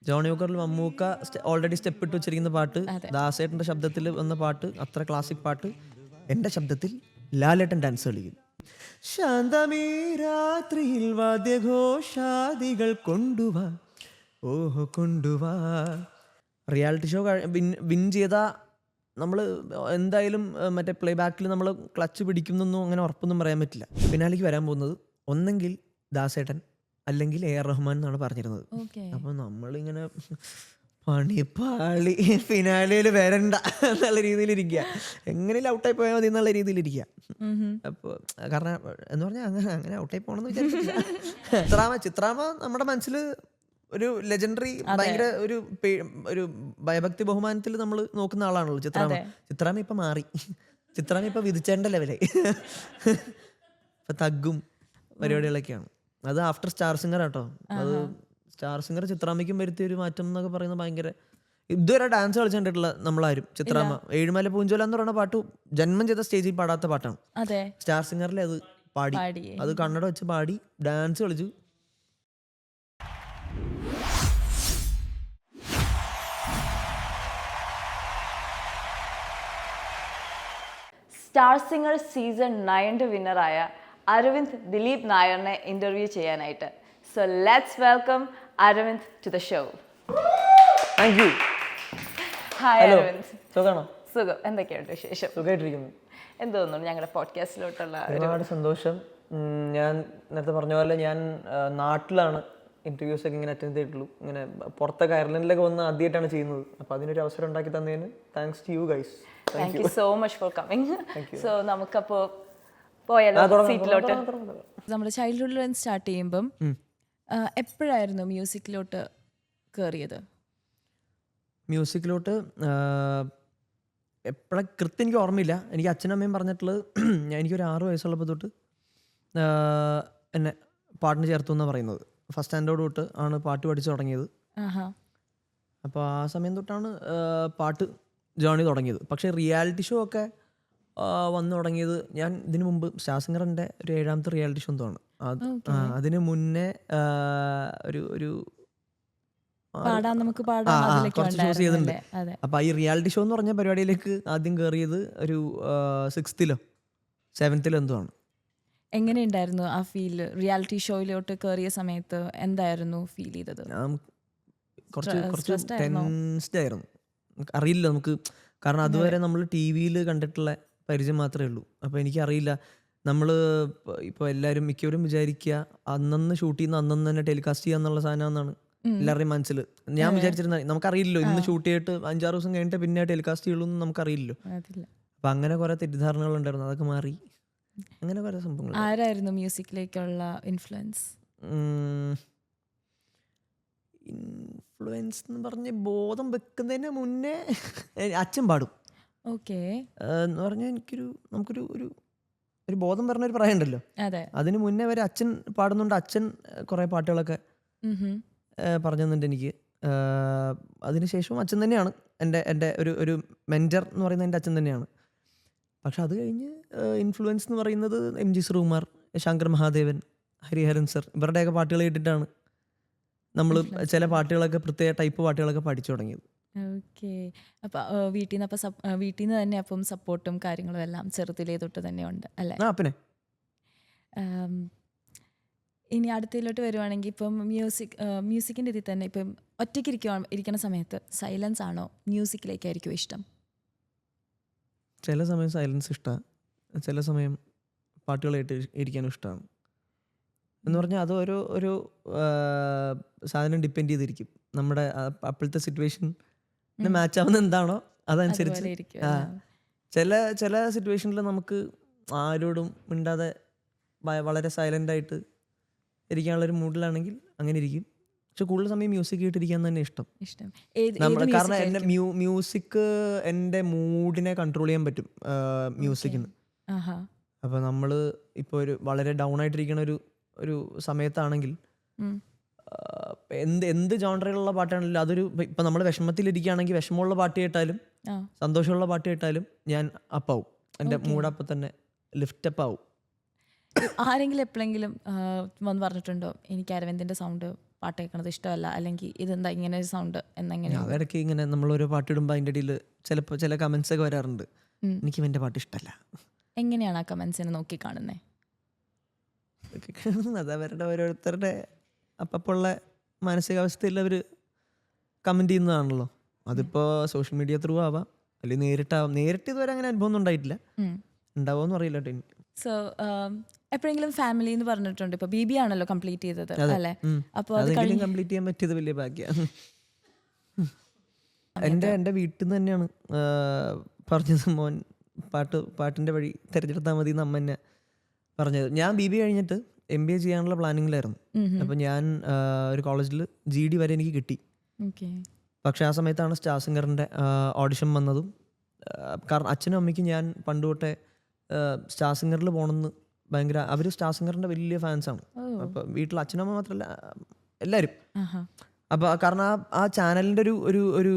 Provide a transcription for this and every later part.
Johnny വോക്കറിൽ Mammukka already step ഇട്ട് വെച്ചിരിക്കുന്ന പാട്ട്, ദാസേട്ടന്റെ ശബ്ദത്തിൽ വന്ന പാട്ട്, അത്ര ക്ലാസിക് പാട്ട്. എന്റെ ശബ്ദത്തിൽ ലാലേട്ടൻ ഡാൻസ് കളിക്കും. ശാന്തമീ രാത്രിയിൽ വാദ്യഘോഷാദികൾ കൊണ്ടുവാ, ഓഹോ കൊണ്ടുവാ. റിയാലിറ്റി ഷോ വിൻ ചെയ്ത നമ്മൾ എന്തായാലും മറ്റേ പ്ലേ ബാക്കിൽ നമ്മൾ ക്ലച്ച് പിടിക്കുന്നൊന്നും അങ്ങനെ ഉറപ്പൊന്നും പറയാൻ പറ്റില്ല. ഫിനാലേക്ക് വരാൻ പോകുന്നത് ഒന്നെങ്കിൽ ദാസേട്ടൻ അല്ലെങ്കിൽ AR റഹ്മാൻ എന്നാണ് പറഞ്ഞിരുന്നത്. അപ്പോൾ നമ്മളിങ്ങനെ പണിപ്പാളി ഫിനാലയിൽ വരണ്ട എന്നുള്ള രീതിയിലിരിക്കുക, എങ്ങനെയും ഔട്ടായി പോയാൽ മതി എന്നുള്ള രീതിയിലിരിക്കുക. അപ്പോൾ കാരണം എന്ന് പറഞ്ഞാൽ അങ്ങനെ ഔട്ടായി പോകണമെന്ന് വിചാരിച്ചിട്ടില്ല. ചിത്രാമ നമ്മുടെ മനസ്സിൽ ഒരു ലെജൻഡറി, ഭയങ്കര ഒരു ഭയഭക്തി ബഹുമാനത്തിൽ നമ്മൾ നോക്കുന്ന ആളാണല്ലോ ചിത്രാമ. ചിത്രാമ ഇപ്പൊ മാറി, ചിത്രാമ ഇപ്പൊ വിധിച്ചേണ്ട ലെവലായി. ഇപ്പൊ തഗ്ഗും പരിപാടികളൊക്കെയാണ്. അത് ആഫ്റ്റർ സ്റ്റാർ സിംഗർ ആട്ടോ. അത് സ്റ്റാർ സിംഗർ ചിത്രാമയ്ക്കും വരുത്തിയ ഒരു മാറ്റം എന്നൊക്കെ പറയുന്നത് ഭയങ്കര. ഇതുവരെ ഡാൻസ് കളിച്ചിട്ടുള്ള നമ്മളാരും ചിത്രാമ ഏഴുമല പൂഞ്ചോല എന്ന് പറയുന്ന പാട്ട് ജന്മം ചെയ്ത സ്റ്റേജിൽ പാടാത്ത പാട്ടാണ്. സ്റ്റാർ സിംഗറിൽ അത് പാടി, അത് കണ്ണട വെച്ച് പാടി ഡാൻസ് കളിച്ചു. സ്റ്റാർ സിംഗർ സീസൺ 9 വിന്നറായ അരവിന്ദ് ദിലീപ് നായറിനെ ഇന്റർവ്യൂ ചെയ്യാനായിട്ട്. So let's welcome Aravind to the show. Thank you. Hi Aravind. സുഖമാണോ? സുഖം. എന്തൊക്കെയുണ്ട് വിശേഷം? സുഖമായിട്ടിരിക്കുന്നു. എന്ത് തോന്നുന്നു ഞങ്ങളുടെ പോഡ്കാസ്റ്റിലോട്ടുള്ള? ഒരുപാട് സന്തോഷം. ഞാൻ നേരത്തെ പറഞ്ഞ പോലെ ഞാൻ നാട്ടിലാണ് ഇന്റർവ്യൂസ് ഒക്കെ ഇങ്ങനെ അറ്റൻഡ് ചെയ്തിട്ടുള്ളൂ. ഇങ്ങനെ പുറത്തൊക്കെ അയർലൻഡിലൊക്കെ വന്ന് ആദ്യമായിട്ടാണ് ചെയ്യുന്നത്. അപ്പോൾ അതിനൊരു അവസരം ഉണ്ടാക്കി തന്നതിന് thanks to you guys. Thank you so much for coming. So നമുക്കപ്പോൾ പോയാലോ സീറ്റിലോട്ട്? നമ്മുടെ ചൈൽഡ്ഹുഡിൽ സ്റ്റാർട്ട് ചെയ്യുമ്പം എപ്പോഴായിരുന്നു മ്യൂസിക്കിലോട്ട് കയറിയത്? മ്യൂസിക്കിലോട്ട് എപ്പോഴും കൃത്യം എനിക്ക് ഓർമ്മയില്ല. എനിക്ക് അച്ഛനും അമ്മയും പറഞ്ഞിട്ടുള്ളത് എനിക്കൊരു 6 വയസ്സുള്ളപ്പോൾ തൊട്ട് എന്നെ പാട്ടിന് ചേർത്തു എന്നാണ് പറയുന്നത്. ഫസ്റ്റ് സ്റ്റാൻഡേർഡ് തൊട്ട് ആണ് പാട്ട് പഠിച്ചു തുടങ്ങിയത്. അപ്പോൾ ആ സമയം തൊട്ടാണ് പാട്ട് ജേണി തുടങ്ങിയത്. പക്ഷേ റിയാലിറ്റി ഷോ ഒക്കെ വന്നു തുടങ്ങിയത് ഞാൻ ഇതിനു മുമ്പ് സ്റ്റാർ സിംഗറിൻ്റെ ഒരു 7ാമത്തെ റിയാലിറ്റി ഷോ എന്തോണ്. അതിന് മുന്നേ ഒരു കുറച്ച് ഷോസ് ചെയ്തിട്ടുണ്ട്. അപ്പോൾ ഈ റിയാലിറ്റി ഷോ എന്ന് പറഞ്ഞ പരിപാടിയിലേക്ക് ആദ്യം കയറിയത് ഒരു 6th-ലോ 7th-ലോ എന്തോ ആണ്. എങ്ങനെയുണ്ടായിരുന്നു ആ ഫീൽ? റിയാലിറ്റി ഷോയിലോട്ട് കയറിയ സമയത്ത് എന്തായിരുന്നു ഫീൽ ചെയ്തത്? കുറച്ച് ടെൻസ്ഡ് ആയിരുന്നു. അറിയില്ല നമുക്ക്, കാരണം അതുവരെ നമ്മൾ TV-യിൽ കണ്ടിട്ടുള്ള പരിചയം മാത്രമേ ഉള്ളൂ. അപ്പോൾ എനിക്കറിയില്ല. നമ്മൾ ഇപ്പോൾ എല്ലാവരും മിക്കവരും വിചാരിക്കുക അന്നന്ന് ഷൂട്ട് ചെയ്യുന്ന അന്നന്ന് തന്നെ ടെലികാസ്റ്റ് ചെയ്യുക എന്നുള്ള സാധനം എന്നാണ് എല്ലാവരുടെയും മനസ്സിൽ. ഞാൻ വിചാരിച്ചിരുന്ന നമുക്കറിയില്ലല്ലോ, ഇന്ന് ഷൂട്ട് ചെയ്തിട്ട് 5-6 ദിവസം കഴിഞ്ഞിട്ട് പിന്നെ ടെലികാസ്റ്റ് ചെയ്യുള്ളൂ എന്ന് നമുക്കറിയില്ലല്ലോ. അപ്പം അങ്ങനെ കുറേ തെറ്റിദ്ധാരണകൾ ഉണ്ടായിരുന്നു, അതൊക്കെ മാറി. അങ്ങനെ കുറേ സംഭവങ്ങൾ. ആരായിരുന്നു മ്യൂസിക്കിലേക്കുള്ള ഇൻഫ്ലുവൻസ്? ഇൻഫ്ലുവൻസ് എന്ന് പറഞ്ഞ് ബോധം വെക്കുന്നതിന് മുന്നേ അച്ഛൻ പാടും. ഓക്കെ. എന്ന് പറഞ്ഞാൽ നമുക്കൊരു ഒരു ബോധം പറഞ്ഞ ഒരു പ്രായമുണ്ടല്ലോ, അതിന് മുന്നേ വരെ അച്ഛൻ പാടുന്നുണ്ട്. അച്ഛൻ കുറേ പാട്ടുകളൊക്കെ പറഞ്ഞു തന്നിട്ടുണ്ട് എനിക്ക്. അതിനുശേഷവും അച്ഛൻ തന്നെയാണ് എൻ്റെ ഒരു മെൻറ്റർ എന്ന് പറയുന്നത് എൻ്റെ അച്ഛൻ തന്നെയാണ്. പക്ഷെ അത് കഴിഞ്ഞ് ഇൻഫ്ലുവൻസ് എന്ന് പറയുന്നത് MG ശ്രീകുമാർ, ശങ്കർ മഹാദേവൻ, ഹരിഹരൻ സർ, ഇവരുടെയൊക്കെ പാട്ടുകൾ കേട്ടിട്ടാണ് നമ്മൾ ചില പാട്ടുകളൊക്കെ, പ്രത്യേക ടൈപ്പ് പാട്ടുകളൊക്കെ പഠിച്ചു തുടങ്ങിയത്. ഓക്കെ. അപ്പം വീട്ടിൽ നിന്ന് തന്നെ അപ്പം സപ്പോർട്ടും കാര്യങ്ങളും എല്ലാം ചെറുതിലേ തൊട്ട് തന്നെ ഉണ്ട് അല്ലേ? പിന്നെ ഇനി അടുത്തതിലോട്ട് വരുവാണെങ്കിൽ ഇപ്പം മ്യൂസിക്കിൻ്റെ ഇതിൽ തന്നെ ഇപ്പം ഒറ്റയ്ക്ക് ഇരിക്കുന്ന സമയത്ത് സൈലൻസ് ആണോ മ്യൂസിക്കിലേക്കായിരിക്കും ഇഷ്ടം? ചില സമയം സൈലൻസ് ഇഷ്ടമാണ്, ചില സമയം പാട്ടുകളായിട്ട് ഇരിക്കാനും ഇഷ്ടമാണ്. എന്ന് പറഞ്ഞാൽ അത് ഒരു സാധനം ഡിപ്പെൻഡ് ചെയ്തിരിക്കും. നമ്മുടെ അപ്പോഴത്തെ സിറ്റുവേഷൻ മാച്ച് ആവുന്ന എന്താണോ അതനുസരിച്ച്. ചില സിറ്റുവേഷനിൽ നമുക്ക് ആരോടും മിണ്ടാതെ വളരെ സൈലൻ്റായിട്ട് ഇരിക്കാനുള്ളൊരു മൂഡിലാണെങ്കിൽ അങ്ങനെ ഇരിക്കും. പക്ഷെ കൂടുതൽ സമയം മ്യൂസിക് കേട്ടിരിക്കാൻ തന്നെ ഇഷ്ടം. കാരണം എൻ്റെ മ്യൂസിക് എൻ്റെ മൂഡിനെ കൺട്രോൾ ചെയ്യാൻ പറ്റും മ്യൂസിക്കിന്. അപ്പോൾ നമ്മൾ ഇപ്പോൾ ഒരു വളരെ ഡൗൺ ആയിട്ടിരിക്കുന്ന ഒരു സമയത്താണെങ്കിൽ എന്ത് ജോണറിലുള്ള പാട്ടാണെങ്കിലും അതൊരു, ഇപ്പം നമ്മൾ വിഷമത്തിലിരിക്കുകയാണെങ്കിൽ വിഷമമുള്ള പാട്ട് കേട്ടാലും സന്തോഷമുള്ള പാട്ട് കേട്ടാലും ഞാൻ അപ്പാവും, എൻ്റെ മൂഡ് അപ്പം തന്നെ ലിഫ്റ്റ് അപ്പ് ആവും. ആരെങ്കിലും എപ്പോഴെങ്കിലും വന്ന് പറഞ്ഞിട്ടുണ്ടോ എനിക്ക് അരവിന്ദിൻ്റെ സൗണ്ട് പാട്ട് കേൾക്കണത് ഇഷ്ടമല്ല, അല്ലെങ്കിൽ ഇതെന്താ ഇങ്ങനെ ഒരു സൗണ്ട് എന്നെങ്ങനെ? ഇടയ്ക്ക് ഇങ്ങനെ നമ്മളോരോ പാട്ടിടുമ്പോൾ അതിൻ്റെ ഇടയിൽ ചിലപ്പോൾ ചില കമൻസ് ഒക്കെ വരാറുണ്ട്, എനിക്ക് എൻ്റെ പാട്ട് ഇഷ്ടമല്ല. എങ്ങനെയാണ് ആ കമൻസിനെ നോക്കി കാണുന്നത്? അത് അവരുടെ ഓരോരുത്തരുടെ അപ്പപ്പുള്ള മാനസികാവസ്ഥയിൽ അവർ കമൻറ്റ് ചെയ്യുന്നതാണല്ലോ. അതിപ്പോൾ സോഷ്യൽ മീഡിയ ത്രൂ ആവാം, അല്ലെങ്കിൽ നേരിട്ടാവാം. നേരിട്ട് ഇതുവരെ അങ്ങനെ അനുഭവം ഒന്നും ഉണ്ടായിട്ടില്ല, ഉണ്ടാവുമെന്ന് അറിയില്ല കേട്ടോ എനിക്ക്. സോ എപ്പോഴെങ്കിലും ഫാമിലി എന്ന് പറഞ്ഞിട്ടുണ്ട്, ഇപ്പോൾ ബി ബി ആണല്ലോ കംപ്ലീറ്റ് ചെയ്തത് അല്ലേ? അപ്പോൾ അത് അതെങ്കിലും കംപ്ലീറ്റ് ചെയ്യാൻ പറ്റിയത് വലിയ ഭാഗ്യമാണ്. എൻ്റെ വീട്ടിൽ നിന്ന് തന്നെയാണ് പറഞ്ഞത്, മോൻ പാട്ടിൻ്റെ വഴി തിരഞ്ഞെടുത്താൽ മതി എന്ന് അമ്മ എന്നെ പറഞ്ഞത്. ഞാൻ ബി ബി കഴിഞ്ഞിട്ട് MBA ചെയ്യാനുള്ള പ്ലാനിങ്ങിലായിരുന്നു. അപ്പം ഞാൻ ഒരു കോളേജിൽ GD വരെ എനിക്ക് കിട്ടി. പക്ഷെ ആ സമയത്താണ് സ്റ്റാർ സിംഗറിൻ്റെ ഓഡിഷൻ വന്നതും. കാരണം അച്ഛനും അമ്മയ്ക്കും ഞാൻ പണ്ട് തൊട്ടേ സ്റ്റാർ സിംഗറിൽ പോകണമെന്ന് ഭയങ്കര, അവർ സ്റ്റാർ സിംഗറിൻ്റെ വലിയ ഫാൻസാണ്. അപ്പോൾ വീട്ടിൽ അച്ഛനമ്മ മാത്രമല്ല എല്ലാവരും. അപ്പോൾ കാരണം ആ ചാനലിൻ്റെ ഒരു ഒരു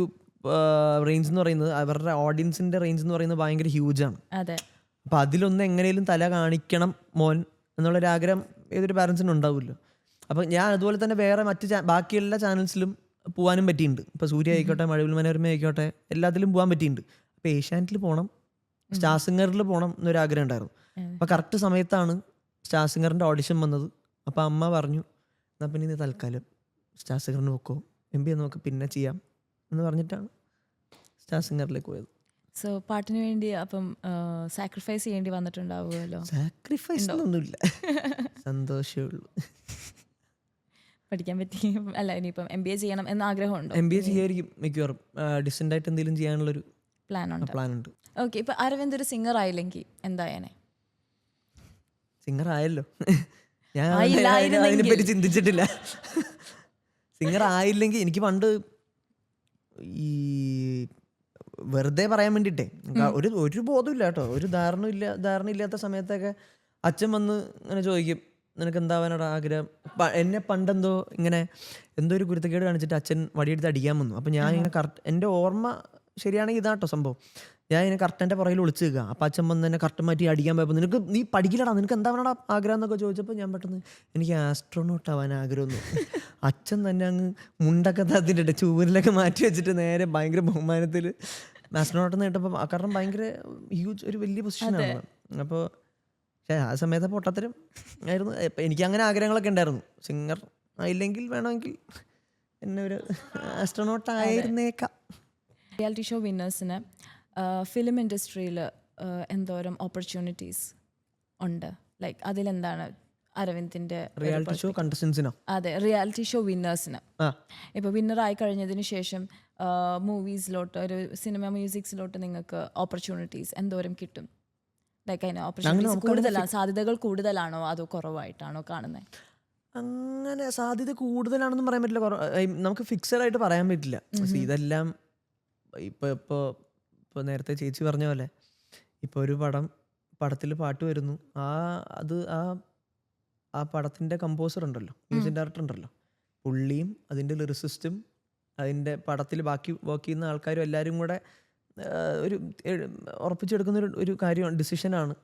റേഞ്ച് എന്ന് പറയുന്നത്, അവരുടെ ഓഡിയൻസിൻ്റെ റേഞ്ച് എന്ന് പറയുന്നത് ഭയങ്കര ഹ്യൂജാണ്. അപ്പോൾ അതിലൊന്ന് എങ്ങനെയും തല കാണിക്കണം മോൻ എന്നുള്ളൊരാഗ്രഹം ഏതൊരു പാരൻസിനും ഉണ്ടാവുമല്ലോ. അപ്പോൾ ഞാൻ അതുപോലെ തന്നെ വേറെ ബാക്കി എല്ലാ ചാനൽസിലും പോകാനും പറ്റിയിട്ടുണ്ട്. ഇപ്പോൾ സൂര്യ ആയിക്കോട്ടെ, മഴവിൽ മനോരമ ആയിക്കോട്ടെ, എല്ലാത്തിലും പോകാൻ പറ്റിയിട്ടുണ്ട്. അപ്പോൾ ഏഷ്യാനെറ്റിൽ പോകണം, സ്റ്റാർ സിംഗറിൽ പോകണം എന്നൊരാഗ്രഹം ഉണ്ടായിരുന്നു. അപ്പോൾ കറക്റ്റ് സമയത്താണ് സ്റ്റാർ സിംഗറിൻ്റെ ഓഡിഷൻ വന്നത്. അപ്പോൾ അമ്മ പറഞ്ഞു, എന്നാൽ പിന്നെ ഇത് തൽക്കാലം സ്റ്റാർ സിംഗറിന് പോക്കോ, MBA നമുക്ക് പിന്നെ ചെയ്യാം എന്ന് പറഞ്ഞിട്ടാണ് സ്റ്റാർ സിംഗറിലേക്ക് പോയത്. സോ പാട്ടിന് വേണ്ടി അപ്പം സാക്രിഫൈസ് ചെയ്യേണ്ടി വന്നിട്ടുണ്ടാവുമല്ലോ? സാക്രിഫൈസ് ഒന്നുമില്ല, സന്തോഷമേ ഉള്ളൂ. പഠിക്കാൻ പറ്റി അല്ല, ഇനിയിപ്പം MBA ചെയ്യണം എന്ന ആഗ്രഹമുണ്ടോ? MBA ചെയ്യായിരിക്കും മിക്കവാറും. ഡിസ്റ്റൻ്റ് ആയിട്ട് എന്തെങ്കിലും ചെയ്യാനുള്ളൊരു പ്ലാൻ ഉണ്ട്. ഓക്കെ, ഇപ്പം അരവിന്ദ് ഒരു സിംഗർ ആയില്ലെങ്കിൽ എന്തായാലേ? സിംഗർ ആയല്ലോ, ഞാൻ അതിനെപ്പറ്റി ചിന്തിച്ചിട്ടില്ല. സിംഗർ ആയില്ലെങ്കിൽ എനിക്ക് പണ്ട് ഈ വെറുതെ പറയാൻ വേണ്ടിയിട്ടേ ഒരു ബോധമില്ല കേട്ടോ, ഒരു ധാരണയില്ലാത്ത സമയത്തൊക്കെ അച്ഛൻ വന്ന് ഇങ്ങനെ ചോദിക്കും, നിനക്ക് എന്താവാനാണ് ആഗ്രഹം? എന്നെ പണ്ടെന്തോ ഇങ്ങനെ എന്തോ ഒരു കുരുത്തക്കേട് കാണിച്ചിട്ട് അച്ഛൻ വടിയെടുത്ത് അടിക്കാൻ വന്നു. അപ്പം ഞാൻ ഇങ്ങനെ കറക്റ്റ്, എൻ്റെ ഓർമ്മ ശരിയാണെങ്കിൽ ഇതാട്ടോ സംഭവം, ഞാൻ ഇങ്ങനെ കർട്ടൻ്റെ പുറകിൽ ഒളിച്ച് നിൽക്കുക. അപ്പം അച്ഛൻ വന്ന് എന്നെ കർട്ടൻ മാറ്റി അടിക്കാൻ പോയപ്പോൾ, നീ പഠിക്കില്ലടാ, നിനക്ക് എന്താവാനാ ആഗ്രഹം എന്നൊക്കെ ചോദിച്ചപ്പോൾ ഞാൻ പെട്ടെന്ന് എനിക്ക് ആസ്ട്രോനോട്ട് ആവാൻ ആഗ്രഹമൊന്നും. അച്ഛൻ തന്നെ അങ്ങ് മുണ്ടൊക്കെ തത്തിൻ്റെ ചൂരിലൊക്കെ മാറ്റി വെച്ചിട്ട് നേരെ ഭയങ്കര ബഹുമാനത്തിൽ ആസ്ട്രോനോട്ട് നേട്ടപ്പോൾ, കാരണം ഭയങ്കര ഹ്യൂജ് ഒരു വലിയ പൊസിഷനാണ്. അപ്പോൾ ആ സമയത്ത് പൊട്ടത്തരം ആയിരുന്നു. എനിക്ക് അങ്ങനെ ആഗ്രഹങ്ങളൊക്കെ ഉണ്ടായിരുന്നു. സിംഗർ ആയില്ലെങ്കിൽ വേണമെങ്കിൽ എന്നെ ഒരു ആസ്ട്രോനോട്ട് ആയിരുന്നേക്കാം. റിയാലിറ്റി ഷോ വിന്നേഴ്സിന് ഫിലിം ഇൻഡസ്ട്രിയിൽ എന്തോരം ഓപ്പർച്യൂണിറ്റീസ് ഉണ്ട്? ലൈക്ക് അതിലെന്താണ് അരവിന്ദിന്റെ റിയാലിറ്റി ഷോ കണ്ടസ്റ്റൻസിനോ? അതെ, റിയാലിറ്റി ഷോ വിന്നേഴ്സിന്. ഇപ്പോൾ വിന്നർ ആയി കഴിഞ്ഞതിന് ശേഷം മൂവീസിലോട്ട്, ഒരു സിനിമ മ്യൂസിക്സിലോട്ട് നിങ്ങൾക്ക് ഓപ്പർച്യൂണിറ്റീസ് എന്തോരം കിട്ടും? ലൈക്ക് അതിന് ഓപ്പർച്യൂണിറ്റീസ് കൂടുതലാണ്, സാധ്യതകൾ കൂടുതലാണോ അതോ കുറവായിട്ടാണോ കാണുന്നത്? അങ്ങനെ സാധ്യത കൂടുതലാണെന്നും പറയാൻ പറ്റില്ല, നമുക്ക് ഫിക്സഡ് ആയിട്ട് പറയാൻ പറ്റില്ല. ഇതെല്ലാം ഇപ്പോൾ നേരത്തെ ചേച്ചി പറഞ്ഞ പോലെ, ഇപ്പോൾ ഒരു പടത്തിൽ പാട്ട് വരുന്നു, ആ പടത്തിൻ്റെ കമ്പോസർ ഉണ്ടല്ലോ, മ്യൂസിക് ഡയറക്ടർ ഉണ്ടല്ലോ, പുള്ളിയും അതിൻ്റെ ലിറിസിസ്റ്റും അതിൻ്റെ പടത്തിൽ ബാക്കി വർക്ക് ചെയ്യുന്ന ആൾക്കാരും എല്ലാവരും കൂടെ ഒരു ഉറപ്പിച്ചെടുക്കുന്ന ഒരു കാര്യമാണ്, ഡിസിഷനാണ്.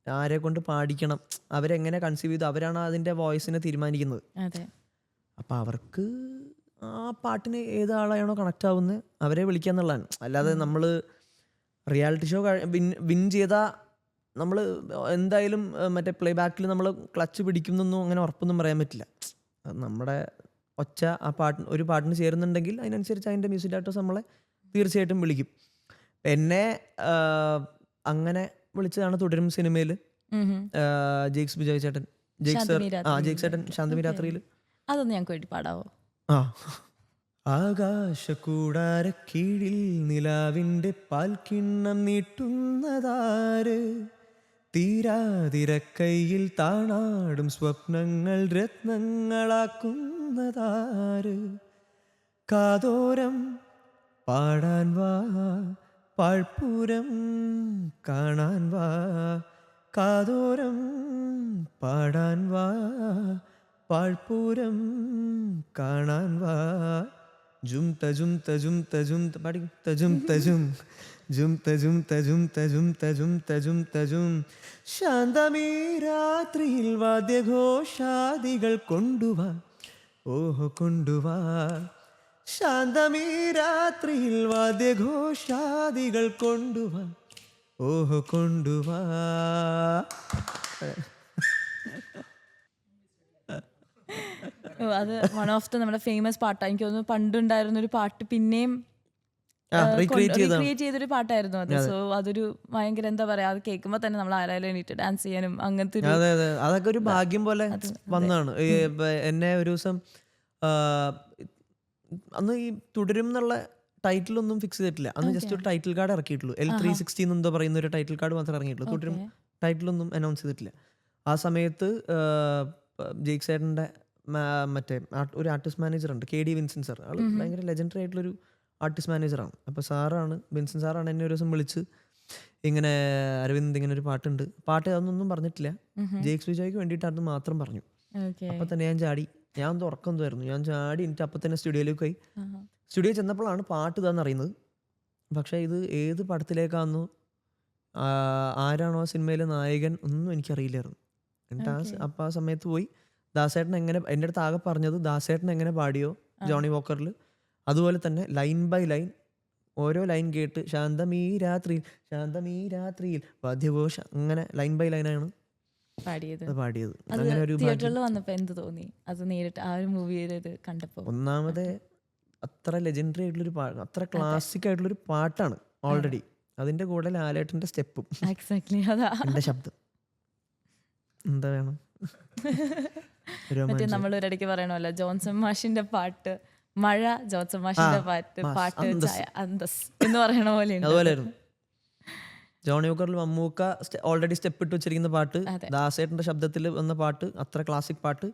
ആരെ കൊണ്ട് പാടിക്കണം, അവരെങ്ങനെ കൺസീവ് ചെയ്തു, അവരാണ് അതിൻ്റെ വോയിസിനെ തീരുമാനിക്കുന്നത്. അപ്പം അവർക്ക് ആ പാട്ടിന് ഏത് ആളാണോ കണക്റ്റ് ആവുന്നത് അവരെ വിളിക്കുക എന്നുള്ളതാണ്. അല്ലാതെ നമ്മൾ റിയാലിറ്റി ഷോ വിൻ ചെയ്താൽ നമ്മൾ എന്തായാലും മറ്റേ പ്ലേ ബാക്കിൽ നമ്മൾ ക്ലച്ച് പിടിക്കുന്നൊന്നും അങ്ങനെ ഉറപ്പൊന്നും പറയാൻ പറ്റില്ല. നമ്മുടെ ഒച്ച ഒരു പാട്ടിന് ചേരുന്നുണ്ടെങ്കിൽ അതിനനുസരിച്ച് അതിൻ്റെ മ്യൂസിക് ഡയറക്ടേഴ്സ് നമ്മളെ തീർച്ചയായിട്ടും വിളിക്കും. എന്നെ അങ്ങനെ വിളിച്ചതാണ് തുടരും സിനിമയിൽ ജെയ്ക്സ് ബിജോയ് ചേട്ടൻ, ജെയ്ക്സ് ചേട്ടൻ ശാന്തമി രാത്രിയിൽ. അതൊന്ന് ഞങ്ങൾക്ക് വേണ്ടി പാടാവോ? ആകാശക്കൂടാരക്കീഴിൽ നിലാവിൻ്റെ പാൽക്കിണ്ണം നീട്ടുന്നതാര്, തീരാതിരക്കൈയിൽ താണാടും സ്വപ്നങ്ങൾ രത്നങ്ങളാക്കുന്നതാര്, കാതോരം പാടാൻ വാ പാഴ്പൂരം കാണാൻ വാ, കാതോരം പാടാൻ വാ പാഴ്പൂരം കാണാൻ വാ, ജും തജും തജും തജും പാടി തജും തജും ജും തജും തജും തജും തജും തജും തജും. ശാന്തമീ രാത്രിയിൽ വാദ്യഘോഷാദികൾ കൊണ്ടുവാ, ഓഹോ കൊണ്ടുവാ ശാന്തമീ രാത്രിയിൽ വാദ്യഘോഷാദികൾ കൊണ്ടുവാ ഓഹോ കൊണ്ടുവാ. അത് വൺ ഓഫ് ദ നമ്മുടെ ഫേമസ് പാട്ടാണ്. എനിക്ക് തോന്നുന്നു പണ്ടുണ്ടായിരുന്ന ഒരു പാട്ട് പിന്നെയും റീക്രിയേറ്റ് ചെയ്തൊരു പാട്ടായിരുന്നു അത്. സോ അതൊരു ഭയങ്കര എന്താ പറയാ, അത് കേൾക്കുമ്പോൾ തന്നെ നമ്മൾ ആരായാലും എണീറ്റ് ഡാൻസ് ചെയ്യാനും അങ്ങനത്തെ ഒരു അതെ അതെ, അതൊക്കെ ഒരു ഭാഗ്യം പോലെ വന്നതാണ്. എന്നെ ഒരു ദിവസം അന്ന് ഈ തുടരും എന്നുള്ള ടൈറ്റിലൊന്നും ഫിക്സ് ചെയ്തിട്ടില്ല. അന്ന് ജസ്റ്റ് ഒരു ടൈറ്റിൽ കാർഡ് ഇറക്കിയിട്ടുള്ളൂ. L360 എന്തോ പറയുന്ന ഒരു ടൈറ്റിൽ കാർഡ് മാത്രമേ ഇറങ്ങിയിട്ടുള്ളൂ. തുടരും ടൈറ്റിലൊന്നും അനൗൺസ് ചെയ്തിട്ടില്ല. ആ സമയത്ത് ജെയ്ക്ക് സേട്ടൻ്റെ മറ്റേ ഒരു ആർട്ടിസ്റ്റ് മാനേജർ ഉണ്ട്, KD വിൻസൻ സാർ. ആൾ ഭയങ്കര ലെജൻഡറി ആയിട്ടുള്ളൊരു ആർട്ടിസ്റ്റ് മാനേജറാണ്. അപ്പോൾ വിൻസൻ സാറാണ് എന്നെ ഒരു ദിവസം വിളിച്ച് ഇങ്ങനെ അരവിന്ദ് ഇങ്ങനെ ഒരു പാട്ടുണ്ട്, പാട്ട് അതൊന്നും പറഞ്ഞിട്ടില്ല, ജെയ്ക്സ് വിജയ്ക്ക് വേണ്ടിയിട്ട് അത് മാത്രം പറഞ്ഞു. അപ്പം തന്നെ ഞാൻ ചാടി, ഞാൻ ഒന്ന് ഉറക്കം എന്തായിരുന്നു, ഞാൻ ചാടി എന്നിട്ട് അപ്പം തന്നെ സ്റ്റുഡിയോയിലേക്ക് പോയി. സ്റ്റുഡിയോ ചെന്നപ്പോഴാണ് പാട്ട് ഇതാന്ന് അറിയുന്നത്. പക്ഷേ ഇത് ഏത് പടത്തിലേക്കാണെന്നോ ആരാണോ ആ സിനിമയിലെ നായകൻ ഒന്നും എനിക്കറിയില്ലായിരുന്നു. എന്നിട്ട് അപ്പം ആ സമയത്ത് പോയി ദാസേട്ടൻ എങ്ങനെ, എൻ്റെ അടുത്ത് ആകെ പറഞ്ഞത് ദാസേട്ടൻ എങ്ങനെ പാടിയോ ജോണി വോക്കറിൽ, അതുപോലെ തന്നെ ലൈൻ ബൈ ലൈൻ ഓരോ ലൈൻ കേട്ട് ശാന്തമീ രാത്രിയിൽ വാദ്യഘോഷ, അങ്ങനെ ലൈൻ ബൈ ലൈനാണ് പാടിയത്. അങ്ങനെ ഒരു തിയേറ്ററിൽ വന്നപ്പോൾ എന്ത് തോന്നി അത് നേരിട്ട് ആ ഒരു മൂവിയിൽ കണ്ടപ്പോൾ? ഒന്നാമത് അത്ര ലെജൻഡറി ആയിട്ടുള്ളൊരു പാട്ട്, അത്ര ക്ലാസിക് ആയിട്ടുള്ളൊരു പാട്ടാണ് ഓൾറെഡി. അതിൻ്റെ കൂടെ ലാലേട്ടൻ്റെ സ്റ്റെപ്പും എൻ്റെ ശബ്ദം, എന്താ വേണം. മറ്റേ നമ്മൾ ഒരിടയ്ക്ക് പറയണമല്ലോ, ജോൺസൺ മാഷിന്റെ പാട്ട് മഴ, ജോൺസൺ മാഷിന്റെ പാട്ട് ചായ, അന്തസ് എന്ന് പറയണ പോലെ അതുപോലെയായിരുന്നു. ജോണി വോക്കറിൽ മമ്മൂക്ക ഓൾറെഡി സ്റ്റെപ്പ് ഇട്ട് വെച്ചിരിക്കുന്ന പാട്ട്, ദാസേട്ടൻ്റെ ശബ്ദത്തിൽ വന്ന പാട്ട്, അത്ര ക്ലാസിക് പാട്ട്,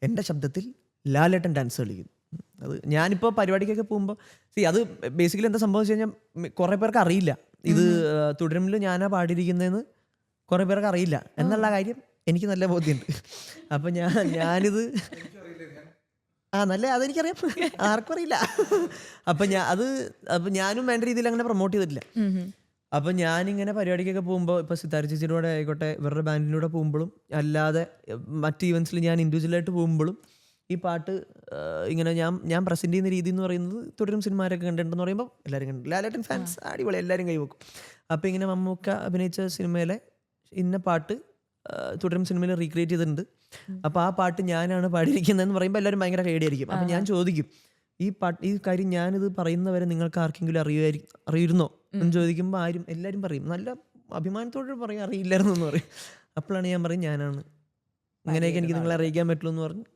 എൻ്റെ ശബ്ദത്തിൽ ലാലേട്ടൻ ഡാൻസ് കളിക്കുന്നു. അത് ഞാനിപ്പോൾ പരിപാടിക്കൊക്കെ പോകുമ്പോൾ അത് ബേസിക്കലി എന്താ സംഭവം വെച്ച് കഴിഞ്ഞാൽ കുറേ പേർക്ക് അറിയില്ല ഇത് തുടരുമിൽ ഞാനാ പാടിയിരിക്കുന്നതെന്ന്. കുറേ പേർക്ക് അറിയില്ല എന്നുള്ള കാര്യം എനിക്ക് നല്ല ബോധ്യമുണ്ട്. അപ്പം ഞാനിത് നല്ല അതെനിക്കറിയാം, ആർക്കും അറിയില്ല. അപ്പം ഞാനും വേണ്ട രീതിയിൽ അങ്ങനെ പ്രൊമോട്ട് ചെയ്തിട്ടില്ല. അപ്പം ഞാനിങ്ങനെ പരിപാടിക്കൊക്കെ പോകുമ്പോൾ ഇപ്പോൾ സിത്താര ചേച്ചിയുടെ കൂടെ ആയിക്കോട്ടെ, ഇവരുടെ ബാൻഡിൻ്റെ കൂടെ പോകുമ്പോഴും അല്ലാതെ മറ്റ് ഈവൻസിൽ ഞാൻ ഇൻഡിവിജ്വലായിട്ട് പോകുമ്പോഴും ഈ പാട്ട് ഇങ്ങനെ ഞാൻ പ്രസൻറ്റ് ചെയ്യുന്ന രീതി എന്ന് പറയുന്നത്, തുടരും സിനിമയൊക്കെ കണ്ടിട്ടുണ്ടെന്ന് പറയുമ്പോൾ എല്ലാവരും കണ്ടു, ലാലേട്ടൻ ഫാൻസ് അടിപൊളി, എല്ലാവരും കൈവെക്കും. അപ്പോൾ ഇങ്ങനെ മമ്മൂക്ക അഭിനയിച്ച സിനിമയിലെ ഇന്ന പാട്ട് തുടരും സിനിമയിൽ റീക്രിയേറ്റ് ചെയ്തിട്ടുണ്ട്, അപ്പോൾ ആ പാട്ട് ഞാനാണ് പാടിയിരിക്കുന്നതെന്ന് പറയുമ്പോൾ എല്ലാവരും ഭയങ്കര കൈയടിയായിരിക്കും. അപ്പം ഞാൻ ചോദിക്കും, ഈ കാര്യം ഞാനിത് പറയുന്നവരെ നിങ്ങൾക്ക് ആർക്കെങ്കിലും അറിയിരുന്നോ എന്ന് ചോദിക്കുമ്പോൾ എല്ലാവരും പറയും, നല്ല അഭിമാനത്തോടെ പറയും അറിയില്ലായിരുന്നു എന്ന് പറയും. അപ്പോഴാണ് ഞാൻ പറയും ഞാനാണ്, ഇങ്ങനെയൊക്കെ എനിക്ക് നിങ്ങളെ അറിയിക്കാൻ പറ്റുള്ളൂ എന്ന് പറഞ്ഞു.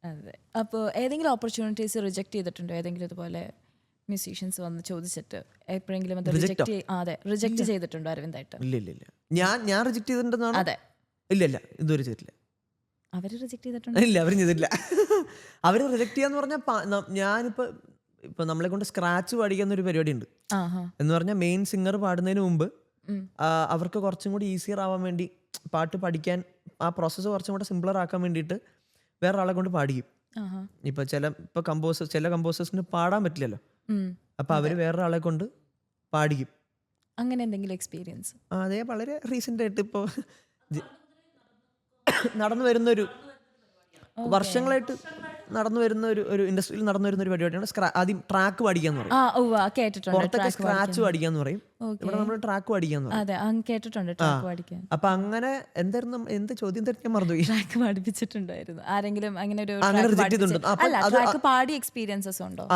അതെ. അപ്പോൾ ഏതെങ്കിലും ഓപ്പർച്യൂണിറ്റീസ് റിജക്ട് ചെയ്തിട്ടുണ്ടോ? ഏതെങ്കിലും ഇതുപോലെ മ്യൂസീഷ്യൻസ് വന്ന് ചോദിച്ചിട്ട് എപ്പോഴെങ്കിലും അത് റിജക്ട് ചെയ്തിട്ടുണ്ടോ അരവിന്ദായിട്ട്? ഇല്ല. ഞാൻ റിജക്ട് ചെയ്തിട്ടുണ്ടെന്നാണ്? അതെ. ഇല്ല ഇതുവരെ ചെയ്തിട്ടില്ല. അവർ റിജക്ട് ചെയ്തിട്ടുണ്ടോ? ഇല്ല, അവരും ചെയ്തിട്ടില്ല. അവർ റിജക്ട് ചെയ്യാന്ന് പറഞ്ഞാൽ ഞാനിപ്പോൾ നമ്മളെ കൊണ്ട് സ്ക്രാച്ച് പാടിക്കാന്നൊരു പരിപാടി ഉണ്ട്. എന്ന് പറഞ്ഞാൽ മെയിൻ സിംഗർ പാടുന്നതിന് മുമ്പ് അവർക്ക് കുറച്ചും കൂടി ഈസിയർ ആവാൻ വേണ്ടി, പാട്ട് പഠിക്കാൻ ആ പ്രോസസ്സ് കുറച്ചും കൂടെ സിംപ്ലർ ആക്കാൻ വേണ്ടിയിട്ട് വേറെ ആളെ കൊണ്ട് പാടിക്കും. ഇപ്പൊ ചില കമ്പോസേഴ്സിന് പാടാൻ പറ്റില്ലല്ലോ, അപ്പൊ അവര് വേറെ ആളെ കൊണ്ട് പാടിക്കും. അങ്ങനെ എന്തെങ്കിലും എക്സ്പീരിയൻസ്? അതെ, വളരെ റീസെന്റ് ആയിട്ട് ഇപ്പോൾ നടന്നു വരുന്നൊരു, വർഷങ്ങളായിട്ട് നടന്നു വരുന്ന ഒരു ഇൻഡസ്ട്രിയിൽ നടന്നു വരുന്ന ഒരു പരിപാടിയാണ് ആദ്യം ട്രാക്ക് പാടിക്കാന്ന് പറയും. പുറത്തൊക്കെ സ്ക്രാച്ച് പാടിക്കാന്ന് പറയും, ഇവിടെ നമ്മൾ ട്രാക്ക് പാടിക്കാന്ന് പറയും. അപ്പൊ അങ്ങനെ എന്തായിരുന്നു, എന്ത് ചോദ്യം തെറ്റാൻ മറന്നുപോയി. ട്രാക്ക് പാടിപ്പിച്ചിട്ടുണ്ടായിരുന്നു ആരെങ്കിലും? അങ്ങനെ ഒരു റിജക്ട് ചെയ്തിട്ടുണ്ട്. പാടി എക്സ്പീരിയൻസസ് ഉണ്ടോ?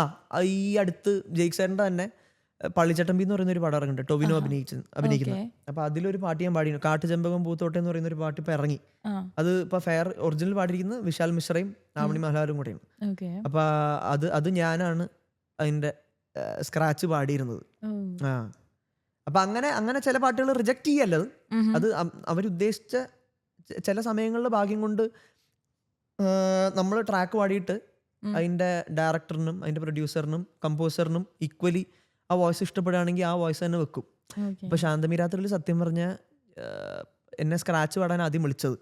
ഈ അടുത്ത് ജെയ്ക്ക് സാറിന്റെ തന്നെ പള്ളിച്ചട്ടമ്പി എന്ന് പറയുന്ന ഒരു പടം ഇറങ്ങുന്നുണ്ട്, ടൊവിനോ അഭിനയിക്കുന്നത്. അപ്പൊ അതിലൊരു പാട്ട് ഞാൻ പാടി, കാട്ടുചെമ്പകം പൂത്തോട്ടെ എന്ന് പറയുന്ന ഒരു പാട്ട് ഇപ്പൊ ഇറങ്ങി. അത് ഇപ്പൊ ഫെയർ ഒറിജിനൽ പാടിയിരിക്കുന്നത് വിശാൽ മിശ്രയും ആവണി മഹലാലും കൂടെയാണ്. അപ്പൊ അത് ഞാനാണ് അതിന്റെ സ്ക്രാച്ച് പാടിയിരുന്നത്. അപ്പൊ അങ്ങനെ ചില പാട്ടുകൾ റിജക്ട് ചെയ്യല്ലത്, അത് അവരുദ്ദേശിച്ച ചില സമയങ്ങളിൽ ഭാഗ്യം കൊണ്ട് നമ്മൾ ട്രാക്ക് പാടിയിട്ട് അതിന്റെ ഡയറക്ടറിനും അതിന്റെ പ്രൊഡ്യൂസറിനും കമ്പോസറിനും ഈക്വലി ആ വോയിസ് ഇഷ്ടപ്പെടുകയാണെങ്കിൽ ആ വോയിസ് തന്നെ വെക്കും. ഇപ്പൊ ശാന്തമീ രാത്രിയിൽ സത്യം പറഞ്ഞ എന്നെ സ്ക്രാച്ച് പാടാൻ ആദ്യം വിളിച്ചത്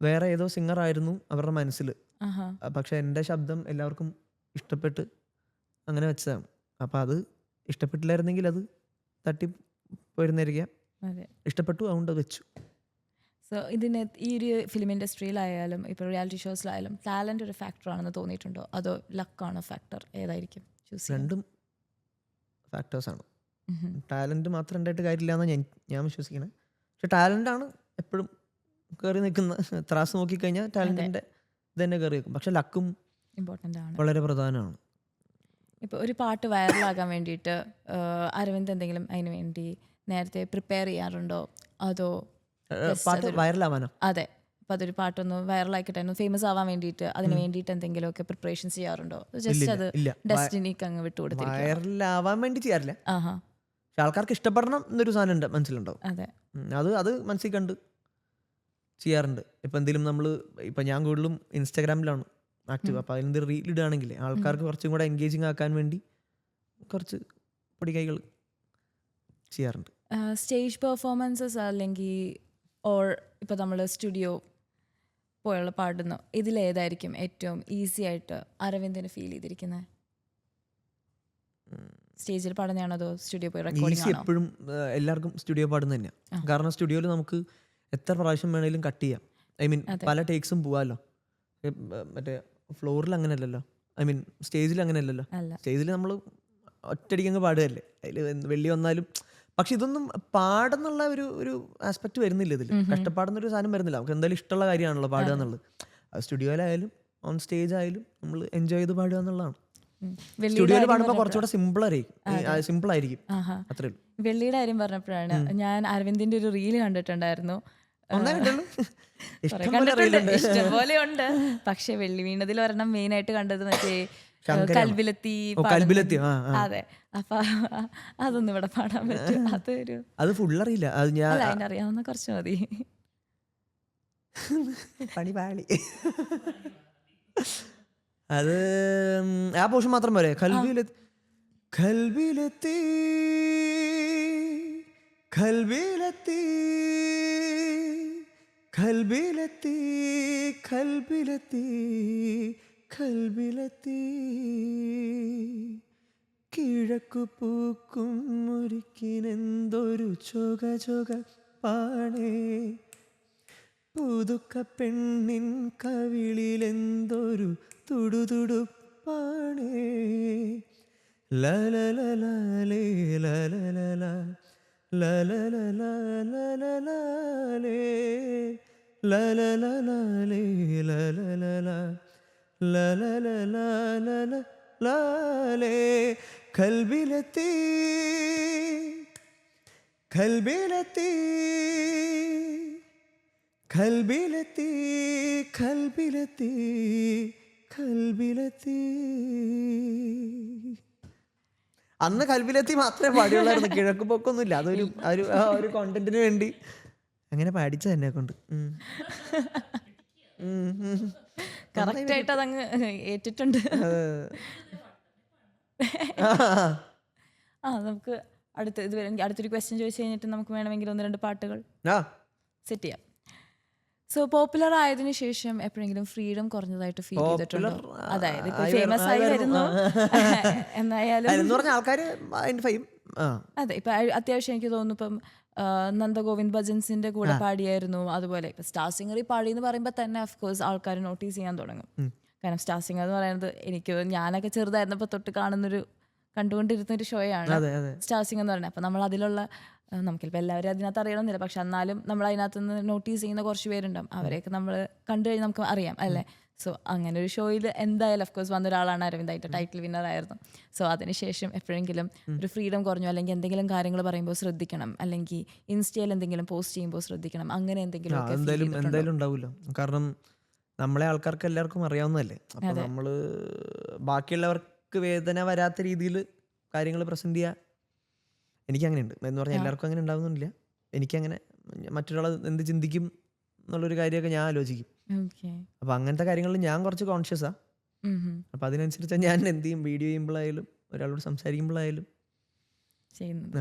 വേറെ ഏതോ സിംഗർ ആയിരുന്നു അവരുടെ മനസ്സിൽ. പക്ഷെ എൻ്റെ ശബ്ദം എല്ലാവർക്കും ഇഷ്ടപ്പെട്ട് അങ്ങനെ വെച്ചതാണ്. അപ്പൊ അത് ഇഷ്ടപ്പെട്ടില്ലായിരുന്നെങ്കിൽ അത് തട്ടി പോയിരുന്നിരിക്കാം. ഇഷ്ടപ്പെട്ടു, അതുകൊണ്ട് വെച്ചു. സോ ഇതിന് ഈ ഒരു ഫിലിം ഇൻഡസ്ട്രിയിലായാലും ഇപ്പോൾ റിയാലിറ്റി ഷോസിലായാലും ടാലൻ്റ് ഒരു ഫാക്ടറാണെന്ന് തോന്നിയിട്ടുണ്ടോ, അതോ ലക്കാണോ ഫാക്ടർ, ഏതായിരിക്കും ചൂസ് ചെയ്യുന്നത്? രണ്ടും ഫാക്ടേഴ്സാണ്. ടാലൻറ്റ് മാത്രം ഉണ്ടായിട്ട് കാര്യമില്ല എന്നാണ് ഞാൻ വിശ്വസിക്കുന്നത്. പക്ഷെ ടാലൻ്റാണ് എപ്പോഴും കയറി നിൽക്കുന്ന ത്രാസ് നോക്കിക്കഴിഞ്ഞാൽ ടാലൻറ്റിൻ്റെ ഇത് തന്നെ കയറി നിൽക്കും. പക്ഷെ ലക്കും ഇമ്പോർട്ടൻ്റ് ആണ്. വളരെ പ്രധാനമാണ്. ഇപ്പോൾ ഒരു പാട്ട് വൈറലാകാൻ വേണ്ടിയിട്ട് അരവിന്ദ് എന്തെങ്കിലും അതിന് വേണ്ടി നേരത്തെ പ്രിപ്പയർ ചെയ്യാറുണ്ടോ, അതോ പാട്ട് വൈറലാവാനോ? അതെ, അപ്പോൾ അതൊരു പാട്ടൊന്ന് വൈറലാക്കിയിട്ട് ഒന്ന് ഫേമസ് ആവാൻ വേണ്ടിയിട്ട് അതിന് വേണ്ടിയിട്ട് എന്തെങ്കിലുമൊക്കെ പ്രിപ്പറേഷൻസ് ചെയ്യാറുണ്ടോ, ജസ്റ്റ് അത് ഡെസ്റ്റിനിക്ക് അങ്ങ് വിട്ടുകൊടുത്തിരിക്കും? വൈറലാവാൻ വേണ്ടി ചെയ്യാറില്ല. ആഹാ, പക്ഷെ ആൾക്കാർക്ക് ഇഷ്ടപ്പെടണം എന്നൊരു സാധനം ഉണ്ട് മനസ്സിലുണ്ടാവും. അതെ, അത് മനസ്സിൽ കണ്ട് ചെയ്യാറുണ്ട്. ഇപ്പം എന്തെങ്കിലും നമ്മൾ ഇപ്പം ഞാൻ കൂടുതലും ഇൻസ്റ്റാഗ്രാമിലാണ് ആക്റ്റീവ്. അപ്പോൾ അതിലെന്ത് റീൽ ഇടുകയാണെങ്കിൽ ആൾക്കാർക്ക് കുറച്ചും കൂടെ എൻഗേജിങ് ആക്കാൻ വേണ്ടി കുറച്ച് പൊടിക്കൈകൾ ചെയ്യാറുണ്ട്. സ്റ്റേജ് പെർഫോമൻസസ് അല്ലെങ്കിൽ ഓർ ഇപ്പോൾ നമ്മൾ സ്റ്റുഡിയോ പോയുള്ള പാടുന്നു, ഇതിലേതായിരിക്കും ഏറ്റവും ഈസി ആയിട്ട് അരവിന്ദിന് ഫീൽ ചെയ്തിരിക്കുന്നത്? സ്റ്റേജിൽ പാടുന്നതാണോ അതോ സ്റ്റുഡിയോ പോയി റെക്കോർഡിംഗ് ഈസി ആണോ? എപ്പോഴും എല്ലാവർക്കും സ്റ്റുഡിയോ പാടുന്നത് തന്നെയാണ്. കാരണം സ്റ്റുഡിയോയിൽ നമുക്ക് എത്ര പ്രാവശ്യം വേണേലും കട്ട് ചെയ്യാം. ഐ മീൻ പല ടേക്സും പോവാമല്ലോ. മറ്റേ ഫ്ലോറിൽ അങ്ങനെയല്ലല്ലോ, ഐ മീൻ സ്റ്റേജിൽ അങ്ങനെയല്ലല്ലോ. സ്റ്റേജിൽ നമ്മൾ ഒറ്റയടിക്കങ്ങ് പാടുകയല്ലേ, അതിൽ വെള്ളി വന്നാലും. പക്ഷെ ഇതൊന്നും പാടുന്നുള്ള ഒരു ആസ്പെക്ട് വരുന്നില്ല ഇതിൽ. കഷ്ടപ്പാടുന്നൊരു സാധനം വരുന്നില്ല. നമുക്ക് എന്തായാലും ഇഷ്ടമുള്ള കാര്യമാണല്ലോ പാടുക എന്നുള്ളത്. അത് സ്റ്റുഡിയോയിലായാലും ഓൺ സ്റ്റേജ് ആയാലും നമ്മൾ എൻജോയ് ചെയ്ത് പാടുക എന്നുള്ളതാണ്. സ്റ്റുഡിയോയിൽ പാടുമ്പോൾ കുറച്ചുകൂടെ സിമ്പിൾ ആയിരിക്കും. അത്രേ ഉള്ളൂ. വെള്ളിയുടെ കാര്യം പറഞ്ഞപ്പോഴാണ് ഞാൻ അരവിന്ദിന്റെ ഒരു റീല് കണ്ടിട്ടുണ്ടായിരുന്നു. ഇഷ്ടംപോലെ ഉണ്ട്. പക്ഷെ വെള്ളി വീണതിൽ ഒരെണ്ണം മെയിൻ ആയിട്ട് കണ്ടത് മറ്റേ കൽബിലെത്തി. അതെ, അപ്പൊ അതൊന്നും ഇവിടെ പാടാൻ പറ്റും? അത് ഫുൾ അറിയില്ല. അതിനറിയാവുന്ന കുറച്ച് മതി. പണി പാളി. അത് ആ പോഷൻ മാത്രം പോരെ. കൽബിലെത്തി കൽബിലെത്തി കൽബിലെത്തി കൽബിലെത്തി കൽബിലെത്തി കൽബിലെത്തി കിഴക്കു പൂക്കും മുരിക്കിനെന്തൊരു ചൊക ചൊക പാണേ, പുതുക്ക പെണ്ണിൻ കവിളിലെന്തൊരു തുടുതുടുപ്പാണേ, ലലലലലേ ലലലല ലലലലലലലേ ലലലലലേ ലലലല ലലലലലലേ കൽബിലെത്തി കൽബിലെത്തി കൽബിലെത്തി കൽബിലെത്തി കൽബിലെത്തി. അന്ന് കൽബിലെത്തി മാത്രമേ പാടിയുള്ളായിരുന്നു. കിഴക്ക് പോക്കൊന്നുമില്ല. അതൊരു കോണ്ടന്റിന് വേണ്ടി അങ്ങനെ പാടിച്ച എന്നെ കൊണ്ട് കറക്റ്റ് ആയിട്ട് അതങ്ങ് ഏറ്റിട്ടുണ്ട്. നമുക്ക് അടുത്തൊരു ക്വസ്റ്റ്യൻ ചോദിച്ചു കഴിഞ്ഞിട്ട് നമുക്ക് വേണമെങ്കിൽ 1-2 പാട്ടുകൾ സെറ്റ് ചെയ്യാം. സോ പോപ്പുലർ ആയതിനു ശേഷം എപ്പോഴെങ്കിലും ഫ്രീഡം കുറഞ്ഞതായിട്ട് ഫീൽ ചെയ്തിട്ടുണ്ടോ? അതായത് ഇപ്പൊ ഫേമസ് ആയി വരുന്നു എന്നായാലും അതെ, ഇപ്പൊ അത്യാവശ്യം എനിക്ക് തോന്നുന്നു ഇപ്പം നന്ദഗോവിന്ദ് ഭജൻസിന്റെ കൂടെ പാടിയായിരുന്നു. അതുപോലെ ഇപ്പൊ സ്റ്റാർ സിംഗറിൽ പാടി എന്ന് പറയുമ്പോൾ തന്നെ അഫ്കോഴ്സ് ആൾക്കാർ നോട്ടീസ് ചെയ്യാൻ തുടങ്ങും. കാരണം സ്റ്റാർ സിംഗർ എന്ന് പറയുന്നത് ഞാനൊക്കെ ചെറുതായിരുന്നപ്പോൾ തൊട്ട് കണ്ടുകൊണ്ടിരുന്ന ഒരു ഷോയാണ് സ്റ്റാർ സിംഗർ എന്ന് പറയുന്നത്. അപ്പം നമ്മൾ അതിലുള്ള നമുക്കിപ്പോൾ എല്ലാവരും അതിനകത്ത് അറിയണമെന്നില്ല, പക്ഷെ എന്നാലും നമ്മൾ അതിനകത്ത് നിന്ന് നോട്ടീസ് ചെയ്യുന്ന കുറച്ച് പേരുണ്ടാവും. അവരെയൊക്കെ നമ്മൾ കണ്ടു കഴിഞ്ഞാൽ നമുക്ക് അറിയാം അല്ലേ. സോ അങ്ങനെ ഒരു ഷോയിൽ എന്തായാലും അഫ്കോഴ്സ് വന്ന ഒരാളാണ് അരവിന്ദ്. ആയിട്ട് ടൈറ്റിൽ വിന്നർ ആയിരുന്നു. സോ അതിനുശേഷം എപ്പോഴെങ്കിലും ഒരു ഫ്രീഡം കുറഞ്ഞു, അല്ലെങ്കിൽ എന്തെങ്കിലും കാര്യങ്ങൾ പറയുമ്പോൾ ശ്രദ്ധിക്കണം, അല്ലെങ്കിൽ ഇൻസ്റ്റയിൽ എന്തെങ്കിലും പോസ്റ്റ് ചെയ്യുമ്പോൾ ശ്രദ്ധിക്കണം, അങ്ങനെ എന്തെങ്കിലും എന്തായാലും ഉണ്ടാവില്ല. കാരണം നമ്മളെ ആൾക്കാർക്ക് എല്ലാവർക്കും അറിയാവുന്നതല്ലേ. അപ്പം നമ്മൾ ബാക്കിയുള്ളവർക്ക് വേദന വരാത്ത രീതിയിൽ കാര്യങ്ങൾ പ്രസന്റ് ചെയ്യുക. എനിക്കങ്ങനെയുണ്ട് എന്ന് പറഞ്ഞാൽ എല്ലാവർക്കും അങ്ങനെ ഉണ്ടാവുന്നില്ല. എനിക്കങ്ങനെ മറ്റൊരാൾ എന്ത് ചിന്തിക്കും എന്നുള്ളൊരു കാര്യമൊക്കെ ഞാൻ ആലോചിക്കും. അപ്പം അങ്ങനത്തെ കാര്യങ്ങളിൽ ഞാൻ കുറച്ച് കോൺഷ്യസാണ്. അപ്പം അതിനനുസരിച്ച് ഞാൻ എന്ത് ചെയ്യും, വീഡിയോ ചെയ്യുമ്പോഴായാലും ഒരാളോട് സംസാരിക്കുമ്പോഴായാലും ചെയ്യുന്നത്.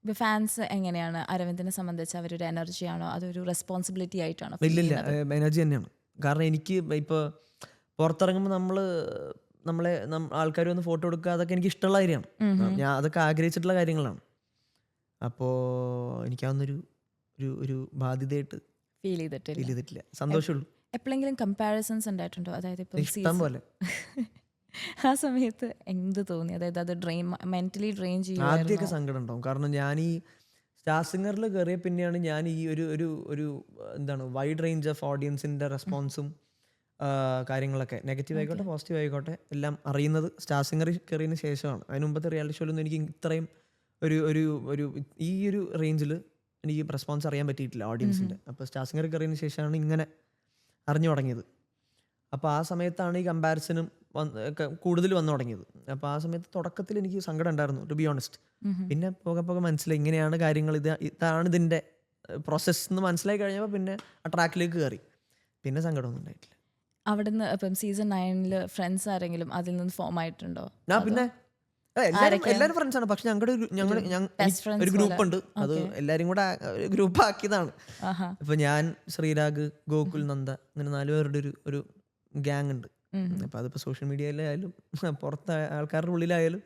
ഇപ്പോൾ ഫാൻസ് എങ്ങനെയാണ് അരവിന്ദിനെ സംബന്ധിച്ച്? അവരൊരു എനർജിയാണോ അതൊരു റെസ്പോൺസിബിലിറ്റി ആയിട്ടാണോ? ഇല്ലില്ല, എനർജി തന്നെയാണ്. കാരണം എനിക്ക് ഇപ്പോൾ പുറത്തിറങ്ങുമ്പോൾ നമ്മളെ ആൾക്കാർ വന്ന് ഫോട്ടോ എടുക്കുക, അതൊക്കെ എനിക്ക് ഇഷ്ടമുള്ള കാര്യമാണ്. ഞാൻ അതൊക്കെ ആഗ്രഹിച്ചിട്ടുള്ള കാര്യങ്ങളാണ്. അപ്പോൾ എനിക്കതൊന്നൊരു ബാധ്യതയായിട്ട് ഫീൽ ചെയ്തിട്ടില്ല. ഫീൽ ചെയ്തിട്ടില്ല. സന്തോഷമുള്ളൂ. എപ്പോഴെങ്കിലും കമ്പാരിസൺസ് ഉണ്ടായിട്ടുണ്ടോ? അതായത് ഇപ്പം ഇഷ്ടം പോലെ. ആ സമയത്ത് എന്ത് തോന്നി? അതായത് അത് മെന്റലി ഡ്രെയിൻ ചെയ്യും. ആദ്യമൊക്കെ സങ്കടം ഉണ്ടാവും. കാരണം ഞാൻ ഈ സ്റ്റാർ സിംഗറിൽ കയറിയ പിന്നെയാണ് ഞാൻ ഈ ഒരു എന്താണ് വൈഡ് റേഞ്ച് ഓഫ് ഓഡിയൻസിൻ്റെ റെസ്പോൺസും കാര്യങ്ങളൊക്കെ നെഗറ്റീവ് ആയിക്കോട്ടെ പോസിറ്റീവ് ആയിക്കോട്ടെ എല്ലാം അറിയുന്നത് സ്റ്റാർ സിംഗറിൽ കയറിയതിന് ശേഷമാണ്. അതിന് മുമ്പത്തെ റിയാലിറ്റി ഷോയിലൊന്നും എനിക്ക് ഇത്രയും ഒരു ഈ ഒരു റേഞ്ചിൽ എനിക്ക് റെസ്പോൺസ് അറിയാൻ പറ്റിയിട്ടില്ല ഓഡിയൻസിൻ്റെ. അപ്പോൾ സ്റ്റാർ സിംഗറിൽ കയറിയതിന് ശേഷമാണ് ഇങ്ങനെ അറിഞ്ഞു തുടങ്ങിയത്. അപ്പോൾ ആ സമയത്താണ് ഈ കമ്പാരിസനും കൂടുതൽ വന്നു തുടങ്ങിയത്. അപ്പോൾ ആ സമയത്ത് തുടക്കത്തിൽ എനിക്ക് സങ്കടം ഉണ്ടായിരുന്നു, ടു ബി ഓണസ്റ്റ്. പിന്നെ പോകെ മനസ്സിലായി ഇങ്ങനെയാണ് കാര്യങ്ങൾ, ഇതാണ് ഇതിൻ്റെ പ്രോസസ്സ് എന്ന് മനസ്സിലായി കഴിഞ്ഞപ്പോൾ പിന്നെ ആ ട്രാക്കിലേക്ക് കയറി. പിന്നെ സങ്കടമൊന്നും ഉണ്ടായിട്ടില്ല. അവിടുന്ന് ഇപ്പം സീസൺ 9 ഫ്രണ്ട്സ് ആരെങ്കിലും അതിൽ നിന്ന് ഫോം ആയിട്ടുണ്ടോ? പിന്നെ എല്ലാവരും ഫ്രണ്ട്സാണ്. പക്ഷെ ഒരു ഗ്രൂപ്പ് ഉണ്ട്, അത് എല്ലാരും കൂടെ ഗ്രൂപ്പ് ആക്കിയതാണ്. ഇപ്പൊ ഞാൻ, ശ്രീരാഗ്, ഗോകുൽ, നന്ദ, അങ്ങനെ 4 പേരുടെ ഒരു ഗ്യാങ് ഉണ്ട്. അപ്പൊ അതിപ്പോ സോഷ്യൽ മീഡിയയിലായാലും പുറത്ത് ആൾക്കാരുടെ ഉള്ളിലായാലും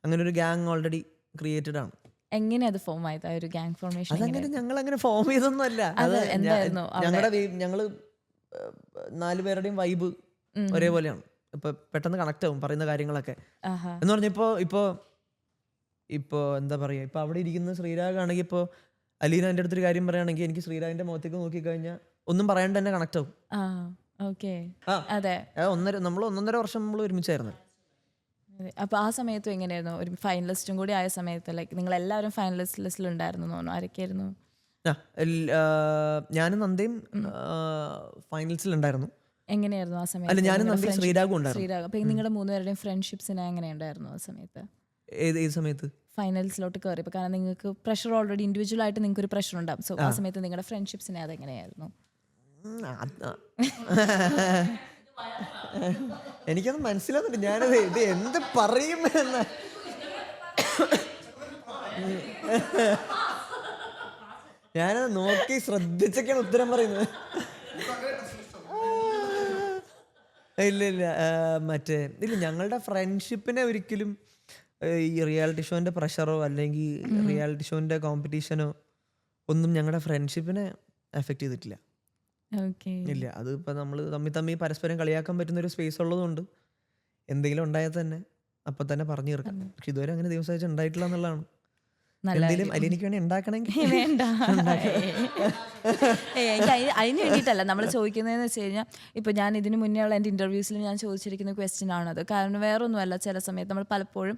അങ്ങനെ ഒരു ഗ്യാങ് ഓൾറെഡി ക്രിയേറ്റഡ് ആണ്. എങ്ങനെയാ അത് ഫോം ആയത്? ഒരു ഗ്യാങ് ഫോർമേഷൻ അതങ്ങനെ ഞങ്ങൾ അങ്ങനെ ഫോം ചെയ്തൊന്നും അല്ല. ഞങ്ങള് 4 പേരുടെയും വൈബ് ഒരേപോലെയാണ്. ഇപ്പൊ പെട്ടെന്ന് കണക്ട് ആവും പറയുന്ന കാര്യങ്ങളൊക്കെ. എന്ന് പറഞ്ഞ ഇപ്പൊ എന്താ പറയാ, ഇപ്പൊ അവിടെ ഇരിക്കുന്ന ശ്രീരാഗ് ആണെങ്കിൽ ഇപ്പൊ അലീന എൻ്റെ അടുത്തൊരു കാര്യം പറയുകയാണെങ്കിൽ എനിക്ക് ശ്രീരാഗിന്റെ മുഖത്തേക്ക് നോക്കിക്കഴിഞ്ഞാൽ ഒന്നും പറയാണ്ട് തന്നെ കണക്ട് ആവും. നമ്മൾ 1.5 വർഷം നമ്മൾ ഒരുമിച്ചായിരുന്നു. അപ്പൊ ആ സമയത്തും എങ്ങനെയായിരുന്നു? ഒരു ഫൈനലിസ്റ്റും കൂടി ആയ സമയത്ത് ലൈക്ക് നിങ്ങൾ എല്ലാവരും ഫൈനലിസ്റ്റ് ലിസ്റ്റിൽ ഉണ്ടായിരുന്നു തോന്നുന്നു. ആരൊക്കെയായിരുന്നു? ഞാനും നന്ദയും ഫൈനൽസിൽ ഉണ്ടായിരുന്നു. എങ്ങനെയായിരുന്നു ആ സമയത്ത്? അല്ല, ഞാനും നന്ദയും ശ്രീരാഗും ഉണ്ടായിരുന്നു. ശ്രീരാഗ്. അപ്പൊ നിങ്ങളുടെ 3 പേരുടെയും ഫ്രണ്ട്ഷിപ്സിന് എങ്ങനെയുണ്ടായിരുന്നു ആ സമയത്ത്? ഏത് സമയത്ത്? ഫൈനൽസിലോട്ട് കയറിയപ്പോൾ. കാരണം നിങ്ങൾക്ക് പ്രഷർ ഓൾറെഡി ഇൻഡിവിജ്വൽ ആയിട്ട് നിങ്ങൾക്ക് ഒരു പ്രഷർ ഉണ്ടാവും. സോ ആ സമയത്ത് നിങ്ങളുടെ ഫ്രണ്ട്ഷിപ്സിനെ അതെങ്ങനെയായിരുന്നു? എനിക്കൊന്നും മനസ്സിലാവുന്നില്ല. ഞാനത് ഇത് എന്ത് പറയും എന്ന്. ഞാനത് നോക്കി ശ്രദ്ധിച്ചൊക്കെയാണ് ഉത്തരം പറയുന്നത്. ഇല്ല ഞങ്ങളുടെ ഫ്രണ്ട്ഷിപ്പിനെ ഒരിക്കലും ഈ റിയാലിറ്റി ഷോന്റെ പ്രഷറോ അല്ലെങ്കിൽ റിയാലിറ്റി ഷോന്റെ കോമ്പറ്റീഷനോ ഒന്നും ഞങ്ങളുടെ ഫ്രണ്ട്ഷിപ്പിനെ എഫക്ട് ചെയ്തിട്ടില്ല. ഇല്ല, അത് ഇപ്പൊ നമ്മള് തമ്മിൽ പരസ്പരം കളിയാക്കാൻ പറ്റുന്ന ഒരു സ്പേസ് ഉള്ളതുകൊണ്ട് എന്തെങ്കിലും ഉണ്ടായാൽ തന്നെ അപ്പൊ തന്നെ പറഞ്ഞു തീർക്കാം. പക്ഷെ ഇതുവരെ അങ്ങനെ ദിവസം ഉണ്ടായിട്ടില്ല എന്നുള്ളതാണ്. എന്തെങ്കിലും അലിനിക്ക് വേണ്ടി ഉണ്ടാക്കണമെങ്കിൽ വേണ്ട. അതിന് വേണ്ടിയിട്ടല്ല നമ്മൾ ചോദിക്കുന്നതെന്ന് വെച്ച് കഴിഞ്ഞാൽ, ഇപ്പൊ ഞാൻ ഇതിന് മുന്നേ ഉള്ള എൻ്റെ ഇന്റർവ്യൂസിൽ ഞാൻ ചോദിച്ചിരിക്കുന്ന ക്വസ്റ്റ്യൻ ആണത്. കാരണം വേറൊന്നുമല്ല, ചില സമയത്ത് നമ്മൾ പലപ്പോഴും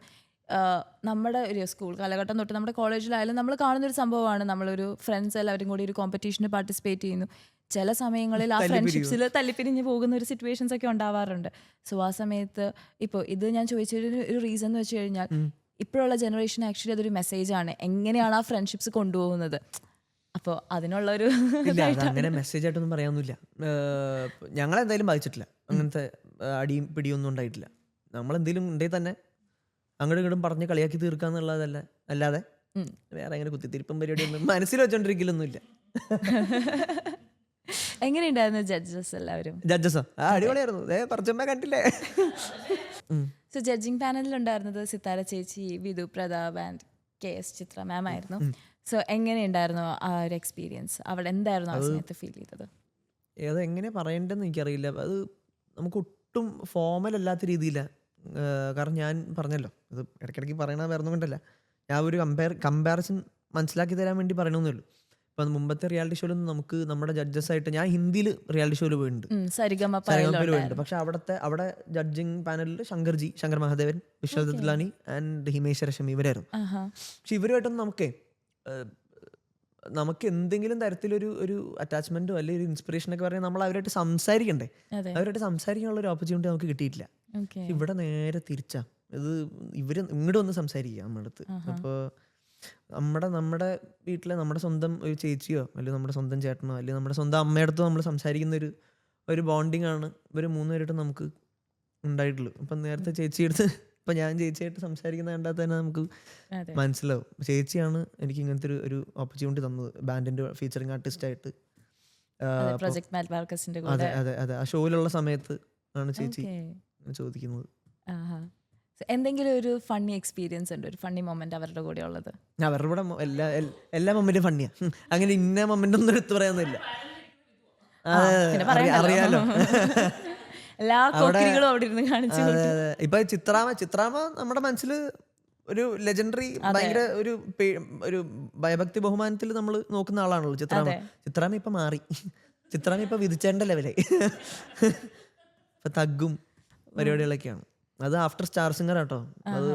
നമ്മുടെ ഒരു സ്കൂൾ കാലഘട്ടം തൊട്ട് നമ്മുടെ കോളേജിലായാലും നമ്മൾ കാണുന്നൊരു സംഭവമാണ്. നമ്മളൊരു ഫ്രണ്ട്സ് എല്ലാവരും കൂടി ഒരു കോമ്പറ്റീഷന് പാർട്ടിസിപ്പേറ്റ് ചെയ്യുന്നു. ചില സമയങ്ങളിൽ ആ ഫ്രണ്ട്ഷിപ്സിൽ തല്ലിപ്പിരിഞ്ഞ് പോകുന്ന ഒരു സിറ്റുവേഷൻസ് ഒക്കെ ഉണ്ടാവാറുണ്ട്. സോ ആ സമയത്ത് ഇപ്പോൾ ഇത് ഞാൻ ചോദിച്ചൊരു റീസൺ എന്ന് വെച്ച് കഴിഞ്ഞാൽ, ഇപ്പോഴുള്ള ജനറേഷൻ ആക്ച്വലി അതൊരു മെസ്സേജാണ്, എങ്ങനെയാണ് ആ ഫ്രണ്ട്ഷിപ്സ് കൊണ്ടുപോകുന്നത്. അപ്പോൾ അതിനുള്ളൊരു അങ്ങനെ മെസ്സേജ് ആയിട്ടൊന്നും പറയാനൊന്നുമില്ല. ഞങ്ങളെന്തായാലും ബാധിച്ചിട്ടില്ല. അങ്ങനത്തെ അടിയും പിടിയൊന്നും ഉണ്ടായിട്ടില്ല. നമ്മളെന്തെങ്കിലും ഉണ്ടെങ്കിൽ തന്നെ അങ്ങോട്ടും ഇങ്ങോട്ടും പറഞ്ഞ് കളിയാക്കി തീർക്കാന്നുള്ളതല്ല, അല്ലാതെ വേറെ അങ്ങനെ കുത്തിത്തിരിപ്പും പരിപാടിയൊന്നും മനസ്സിൽ വെച്ചോണ്ടിരിക്കലൊന്നുമില്ല. എങ്ങനെയുണ്ടായിരുന്നു ജഡ്ജസ് എല്ലാവരും? ജഡ്ജസോ അടിപൊളിയായിരുന്നു. പറച്ചമ്മ കണ്ടില്ലേ? സോ ജഡ്ജിങ് പാനലിൽ ഉണ്ടായിരുന്നത് സിത്താര ചേച്ചി, വിധു പ്രതാപ് ആൻഡ് KS ചിത്ര മാം ആയിരുന്നു. സോ എങ്ങനെയുണ്ടായിരുന്നു ആ ഒരു എക്സ്പീരിയൻസ്? അവിടെ എന്തായിരുന്നു ആ സമയത്ത് ഫീൽ ചെയ്തത്? അതെങ്ങനെ പറയേണ്ടതെന്ന് എനിക്കറിയില്ല. അത് നമുക്ക് ഒട്ടും ഫോമൽ അല്ലാത്ത രീതിയിലാണ്. കാരണം ഞാൻ പറഞ്ഞല്ലോ, ഇത് ഇടയ്ക്കിടയ്ക്ക് പറയണ വേറൊന്നും കൊണ്ടല്ല, ഞാൻ ഒരു കമ്പാരിസൺ മനസ്സിലാക്കി തരാൻ വേണ്ടി പറയണമെന്നുള്ളൂ. ഇപ്പം മുമ്പത്തെ റിയാലിറ്റി ഷോയിലൊന്നും നമുക്ക് നമ്മുടെ ജഡ്ജസ് ആയിട്ട്, ഞാൻ ഹിന്ദിയിൽ റിയാലിറ്റി ഷോയിൽ പോയിട്ടുണ്ട്, പോയിട്ടുണ്ട്. പക്ഷെ അവിടെ ജഡ്ജിങ് പാനലിൽ ശങ്കർ മഹാദേവൻ, വിശ്വജിത് ദത്ലാനി ആൻഡ് ഹിമേഷ് രശ്മി ഇവരായിരുന്നു. പക്ഷെ ഇവരുമായിട്ടൊന്നും നമുക്ക് എന്തെങ്കിലും തരത്തിലൊരു അറ്റാച്ച്മെന്റോ അല്ലെങ്കിൽ ഒരു ഇൻസ്പിറേഷൻ ഒക്കെ പറഞ്ഞാൽ നമ്മൾ അവരായിട്ട് സംസാരിക്കണ്ടേ. അവരായിട്ട് സംസാരിക്കാനുള്ള ഒരു ഓപ്പർച്യൂണിറ്റി നമുക്ക് കിട്ടിയിട്ടില്ല. ഇവിടെ നേരെ തിരിച്ചാ. ഇവര് ഇങ്ങോട്ട് വന്ന് സംസാരിക്കുക നമ്മുടെ അടുത്ത്. അപ്പോൾ നമ്മുടെ വീട്ടിലെ നമ്മുടെ സ്വന്തം ഒരു ചേച്ചിയോ അല്ലെങ്കിൽ നമ്മുടെ സ്വന്തം ചേട്ടനോ അല്ലെങ്കിൽ നമ്മുടെ സ്വന്തം അമ്മയടുത്തോ നമ്മൾ സംസാരിക്കുന്ന ഒരു ബോണ്ടിങ് ആണ് ഇവർ 3 പേരായിട്ട് നമുക്ക് ഉണ്ടായിട്ടുള്ളൂ. അപ്പം നേരത്തെ ചേച്ചിയെടുത്ത് ഇപ്പം ഞാൻ ചേച്ചിയായിട്ട് സംസാരിക്കുന്ന കണ്ടാൽ തന്നെ നമുക്ക് മനസ്സിലാവും. ചേച്ചിയാണ് എനിക്ക് ഇങ്ങനത്തെ ഒരു ഓപ്പർച്യൂണിറ്റി തന്നത്, ബാൻഡിന്റെ ഫീച്ചറിങ് ആർട്ടിസ്റ്റ് ആയിട്ട്. അതെ അതെ അതെ, ആ ഷോയിലുള്ള സമയത്ത് ആണ് ചേച്ചി ചോദിക്കുന്നത്. എന്തെങ്കിലും ഒരു ഫണ്ണി എക്സ്പീരിയൻസ് ഉണ്ട്, ഒരു ഫണ്ണി മൊമെന്റ് അവരുടെ കൂടെ ഉള്ളത്? അവരുടെ കൂടെ എല്ലാ മൊമെന്റും ഫണ്ണിയാ. അങ്ങനെ ഇന്ന മൊമെന്റ് ഒന്നും എടുത്തു പറയാനൊന്നുമില്ല. പിന്നെ അറിയാലോ. എല്ലാ കോക്കിരികളും അവിടെ ഇരുന്ന് കാണിച്ചു. അതെ അതെ. ഇപ്പൊ ചിത്രാമ നമ്മുടെ മനസ്സിൽ ഒരു ലെജൻഡറി, ഭയങ്കര ഒരു ഭയഭക്തി ബഹുമാനത്തിൽ നമ്മൾ നോക്കുന്ന ആളാണല്ലോ ചിത്രാമ. ചിത്രാമ ഇപ്പൊ മാറി. ചിത്രാമ ഇപ്പൊ വിധിച്ചേണ്ട ലെവലായി. ഇപ്പൊ തഗ്ഗും പരിപാടികളൊക്കെയാണ്. അത് ആഫ്റ്റർ സ്റ്റാർ സിംഗർ ആട്ടോ. അത്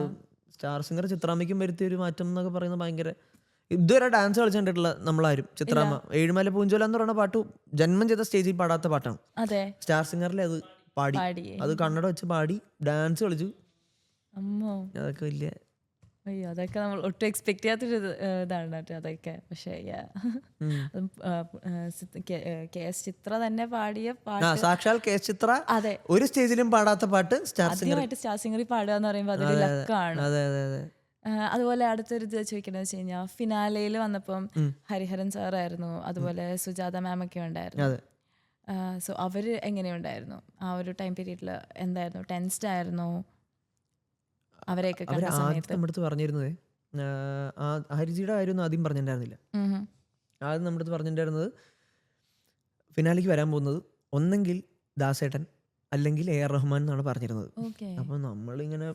സ്റ്റാർ സിംഗർ ചിത്രാമയ്ക്കും വരുത്തിയ ഒരു മാറ്റം എന്നൊക്കെ പറയുന്നത് ഭയങ്കര. ഇതുവരെ ഡാൻസ് കളിച്ചിട്ടുള്ള നമ്മളാരും ചിത്രാമ ഏഴുമല പൂഞ്ചോല എന്ന് പറയുന്ന പാട്ട് ജന്മം ചെയ്ത സ്റ്റേജിൽ പാടാത്ത പാട്ടാണ്. സ്റ്റാർ സിംഗറിൽ അത് പാടി, അത് കണ്ണട വെച്ച് പാടി ഡാൻസ് കളിച്ചു. അതൊക്കെ വലിയ അയ്യോ, അതൊക്കെ നമ്മൾ ഒട്ടും എക്സ്പെക്ട് ചെയ്യാത്തൊരു ഇതാണ് അതൊക്കെ. പക്ഷേ KS ചിത്ര തന്നെ പാടിയ പാട്ട്, സാക്ഷാൽ KS ചിത്ര അതെ ഒരു സ്റ്റേജിലും പാടാത്ത പാട്ട് സ്റ്റാർ സിംഗറിൽ പാടുക എന്ന് പറയുമ്പോൾ അതൊരു ലക്കാണ്. അതുപോലെ അടുത്തൊരു ഇത് ചോദിക്കണമെന്ന് വെച്ച് കഴിഞ്ഞാൽ ഫിനാലയിൽ വന്നപ്പം ഹരിഹരൻ സാറായിരുന്നു, അതുപോലെ സുജാത മാം ഒക്കെ ഉണ്ടായിരുന്നു. സോ അവര് എങ്ങനെയുണ്ടായിരുന്നു ആ ഒരു ടൈം പീരീഡിൽ? എന്തായിരുന്നു, ടെൻസ്ഡ് ആയിരുന്നു അവരെയൊക്കെ കണ്ട സമയത്ത്? നമ്മുടെ അടുത്ത് പറഞ്ഞിരുന്നത് ഹരിജിയുടെ കാര്യം ആദ്യം പറഞ്ഞിട്ടുണ്ടായിരുന്നില്ല. ആദ്യം നമ്മുടെ അടുത്ത് പറഞ്ഞിട്ടുണ്ടായിരുന്നത് ഫിനാലിക്ക് വരാൻ പോകുന്നത് ഒന്നെങ്കിൽ ദാസേട്ടൻ അല്ലെങ്കിൽ AR റഹ്മാൻ എന്നാണ് പറഞ്ഞിരുന്നത്. അപ്പൊ നമ്മളിങ്ങനെ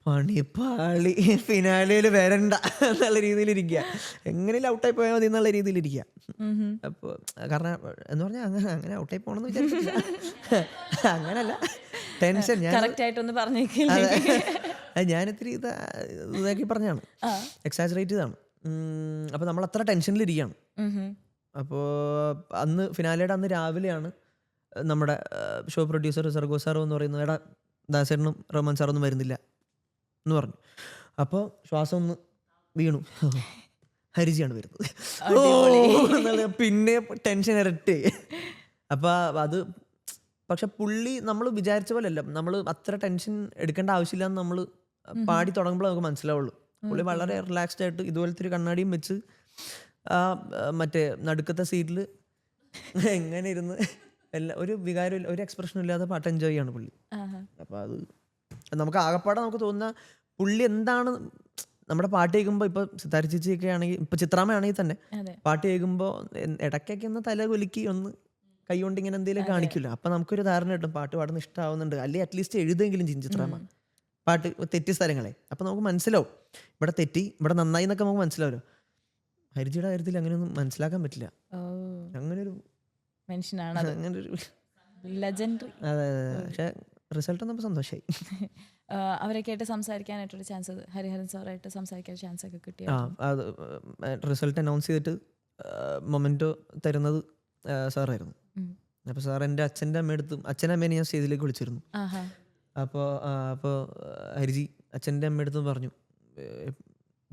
പണിപ്പാളി, ഫിനാലയിൽ വരണ്ട എന്നുള്ള രീതിയിലിരിക്കുക, എങ്ങനെയും ഔട്ടായി പോയാൽ മതി എന്നുള്ള രീതിയിലിരിക്കുക. അപ്പോൾ കാരണം എന്ന് പറഞ്ഞാൽ അങ്ങനെ ഔട്ടായി പോകണമെന്ന് വിചാരിച്ചില്ല. അങ്ങനല്ല, ടെൻഷൻ. ഞാൻ ഇത്തിരി ഇതാക്കി പറഞ്ഞാണ്, എക്സാജറേറ്റ് ചെയ്താണ്. അപ്പോൾ നമ്മൾ അത്ര ടെൻഷനിലിരിക്കുകയാണ്. അപ്പോൾ അന്ന് ഫിനാലയുടെ അന്ന് രാവിലെയാണ് നമ്മുടെ ഷോ പ്രൊഡ്യൂസർ സർഗോ സാറോ എന്ന് പറയുന്നത്, എടാ ദാസേട്ടനും റഹ്മാൻ സാറൊന്നും വരുന്നില്ല എന്ന് പറഞ്ഞു. അപ്പോൾ ശ്വാസം ഒന്ന് വീണു, ഹരിജിയാണ് വരുന്നത്. പിന്നെ ടെൻഷൻ ഇരട്ടി. അപ്പോൾ അത് പക്ഷെ പുള്ളി നമ്മൾ വിചാരിച്ച പോലെ അല്ല, നമ്മൾ അത്ര ടെൻഷൻ എടുക്കേണ്ട ആവശ്യമില്ല എന്ന് നമ്മൾ പാടി തുടങ്ങുമ്പോൾ നമുക്ക് മനസ്സിലാവുള്ളൂ. പുള്ളി വളരെ റിലാക്സ്ഡ് ആയിട്ട് ഇതുപോലത്തെ ഒരു കണ്ണാടിയും വെച്ച് മറ്റേ നടുക്കത്തെ സീറ്റിൽ എങ്ങനെ ഇരുന്ന് ഒരു വികാരം, ഒരു എക്സ്പ്രഷനും ഇല്ലാതെ പാട്ട് എൻജോയ് ചെയ്യാണ് പുള്ളി. അപ്പോൾ അത് നമുക്ക് ആകപ്പാടെ നമുക്ക് തോന്നുന്ന പുള്ളി എന്താണ് നമ്മുടെ പാട്ട് കേൾക്കുമ്പോൾ. ഇപ്പോൾ സിത്താര ചേച്ചിയൊക്കെ ആണെങ്കിൽ, ഇപ്പോൾ ചിത്രാമ്മയാണെങ്കിൽ തന്നെ പാട്ട് കേൾക്കുമ്പോൾ ഇടയ്ക്കൊക്കെ ഒന്ന് തല കുലുക്കി ഒന്ന് കൈ കൊണ്ട് ഇങ്ങനെ എന്തെങ്കിലും കാണിക്കില്ല. അപ്പം നമുക്കൊരു ധാരണ കിട്ടും പാട്ട് പാടുന്ന ഇഷ്ടമാവുന്നുണ്ട്, അല്ലെങ്കിൽ അറ്റ്ലീസ്റ്റ് എഴുതെങ്കിലും ചെയ്യും ചിത്രാമ്മ പാട്ട് തെറ്റിയ സ്ഥലങ്ങളെ. അപ്പം നമുക്ക് മനസ്സിലാവും ഇവിടെ തെറ്റി, ഇവിടെ നന്നായി എന്നൊക്കെ നമുക്ക് മനസ്സിലാവുമല്ലോ. ഹരിജിയുടെ കാര്യത്തിൽ അങ്ങനെയൊന്നും മനസ്സിലാക്കാൻ പറ്റില്ല. അങ്ങനൊരു മനുഷ്യനാണ്, അങ്ങനൊരു ലെജൻഡറി. അതെ അതെ. പക്ഷെ റിസൾട്ട് വന്നപ്പോൾ സന്തോഷമായി. അവരൊക്കെ ആയിട്ട് സംസാരിക്കാനായിട്ടൊരു ചാൻസ്, ഹരിഹരൻ സാറായിട്ട് സംസാരിക്കാൻ ചാൻസ് ഒക്കെ കിട്ടിയ? അത് റിസൾട്ട് അനൗൺസ് ചെയ്തിട്ട് മൊമെന്റോ തരുന്നത് സാറായിരുന്നു. അപ്പോൾ സാർ എൻ്റെ അച്ഛൻ്റെ അമ്മയെടുത്തും, അച്ഛൻ്റെ അമ്മേനെ ഞാൻ സ്റ്റേജിലേക്ക് വിളിച്ചിരുന്നു. അപ്പോൾ ഹരിജി അച്ഛൻ്റെ അമ്മയെടുത്തും പറഞ്ഞു,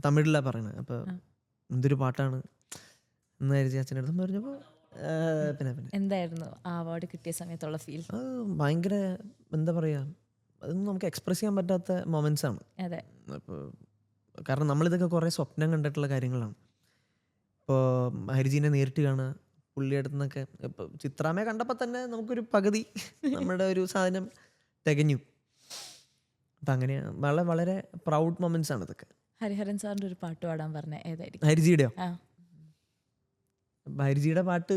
തമിഴിലാണ് പറയണത്. അപ്പോൾ എന്തൊരു പാട്ടാണ് എന്ന് ഹരിജി അച്ഛൻ്റെ അടുത്തും പറഞ്ഞപ്പോൾ പിന്നെ എന്തായിരുന്നു ആ അവാർഡ് കിട്ടിയ സമയത്തുള്ള ഫീൽ? ഭയങ്കര എന്താ പറയുക, അതൊന്നും നമുക്ക് എക്സ്പ്രസ് ചെയ്യാൻ പറ്റാത്ത മൊമെന്റ്സ് ആണ്. അപ്പോൾ കാരണം നമ്മളിതൊക്കെ കുറേ സ്വപ്നം കണ്ടിട്ടുള്ള കാര്യങ്ങളാണ്. ഇപ്പോൾ ഹരിജീനെ നേരിട്ട് കാണുക, പുള്ളിയുടെ അടുത്ത് നിന്നൊക്കെ. ഇപ്പോൾ ചിത്രാമ്മയെ കണ്ടപ്പോൾ തന്നെ നമുക്കൊരു പകുതി നമ്മുടെ ഒരു സാധനം തികഞ്ഞു. അപ്പം അങ്ങനെ വളരെ വളരെ പ്രൗഡ് മൊമെന്റ്സ് ആണ് ഇതൊക്കെ. ഹരിഹരൻ സാറിൻ്റെ ഒരു പാട്ട് പാടാൻ പറഞ്ഞ ഏതായിരിക്കും? ഹരിജിയുടെയോ? ഹരിജിയുടെ പാട്ട്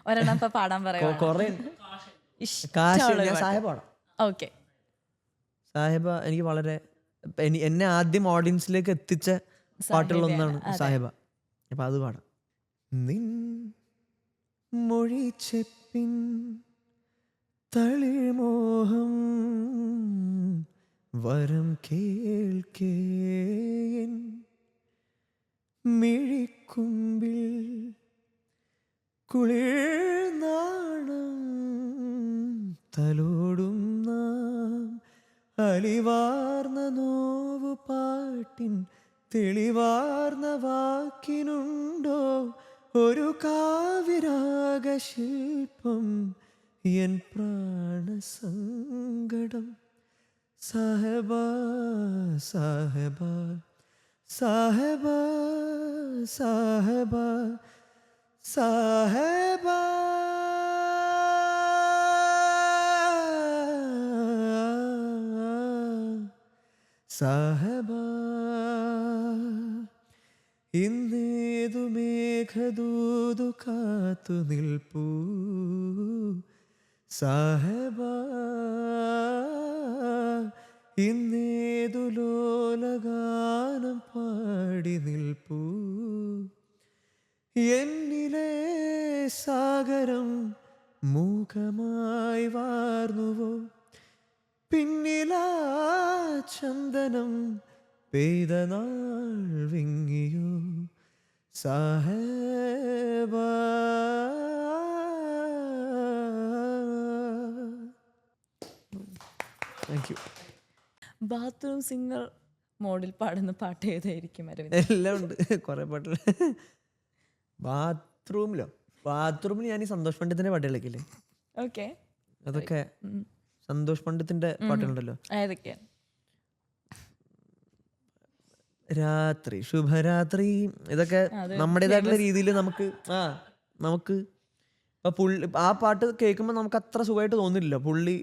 ഒരെണ്ണം പാടാൻ പറയാം. കുറേ കാശ്. ഞാൻ സാഹിബ പാടാം. ഓക്കെ. സാഹിബ എനിക്ക് വളരെ, എന്നെ ആദ്യം ഓഡിയൻസിലേക്ക് എത്തിച്ച പാട്ടുകളൊന്നാണ് സാഹിബ. അപ്പം അത് പാടാം. നിൻ മൊഴിച്ചെപ്പിൻ തളിർമോഹം വരം കേൾക്കേ മിഴിക്കുമ്പിൽ കുളിർനാണം തലോടും നാം അലിവാർന്ന നോവു പാട്ടിൻ തെളിവാർന്ന വാക്കിനുണ്ടോ ഒരു കാവ്യരാഗശില്പം എൻ പ്രാണസങ്കടം. സാഹബ സാഹബ സാഹബ സാഹബ സാഹബ സാഹബ ഇന്നേതു മേഘദൂതു കാത്തു നിൽപ്പൂ സാഹബ, ഇന്നേതു ലോലഗാനം പാടി നിൽപ്പൂ എന്നിലെ സാഗരം മൂകമായി വാർന്നുവോ പിന്നിലാ ചന്ദനം പെയ്ത നാൾ വിങ്ങിയോ സാഹബ. Thank you. ബാത്റൂം സിംഗർ മോഡിൽ പാടുന്ന പാട്ട് ഏതായിരിക്കും അരവിന്ദ്? എല്ലാം ഉണ്ട്, കുറെ പാട്ടുകൾ. ബാത്റൂമിൽ ഞാൻ ഈ സന്തോഷ് പണ്ഡിത്തിന്റെ പാട്ട് കളിക്കില്ലേ, ഓക്കെ, അതൊക്കെ സന്തോഷ് പണ്ഡിത്തിന്റെ പാട്ടുകളുണ്ടല്ലോ. ഏതൊക്കെയാണ്? രാത്രി ശുഭരാത്രി, ഇതൊക്കെ നമ്മുടേതായിട്ടുള്ള രീതിയിൽ നമുക്ക് ഇപ്പൊ പുള്ളി ആ പാട്ട് കേൾക്കുമ്പോൾ നമുക്ക് അത്ര സുഖമായിട്ട് തോന്നില്ലല്ലോ. പുള്ളി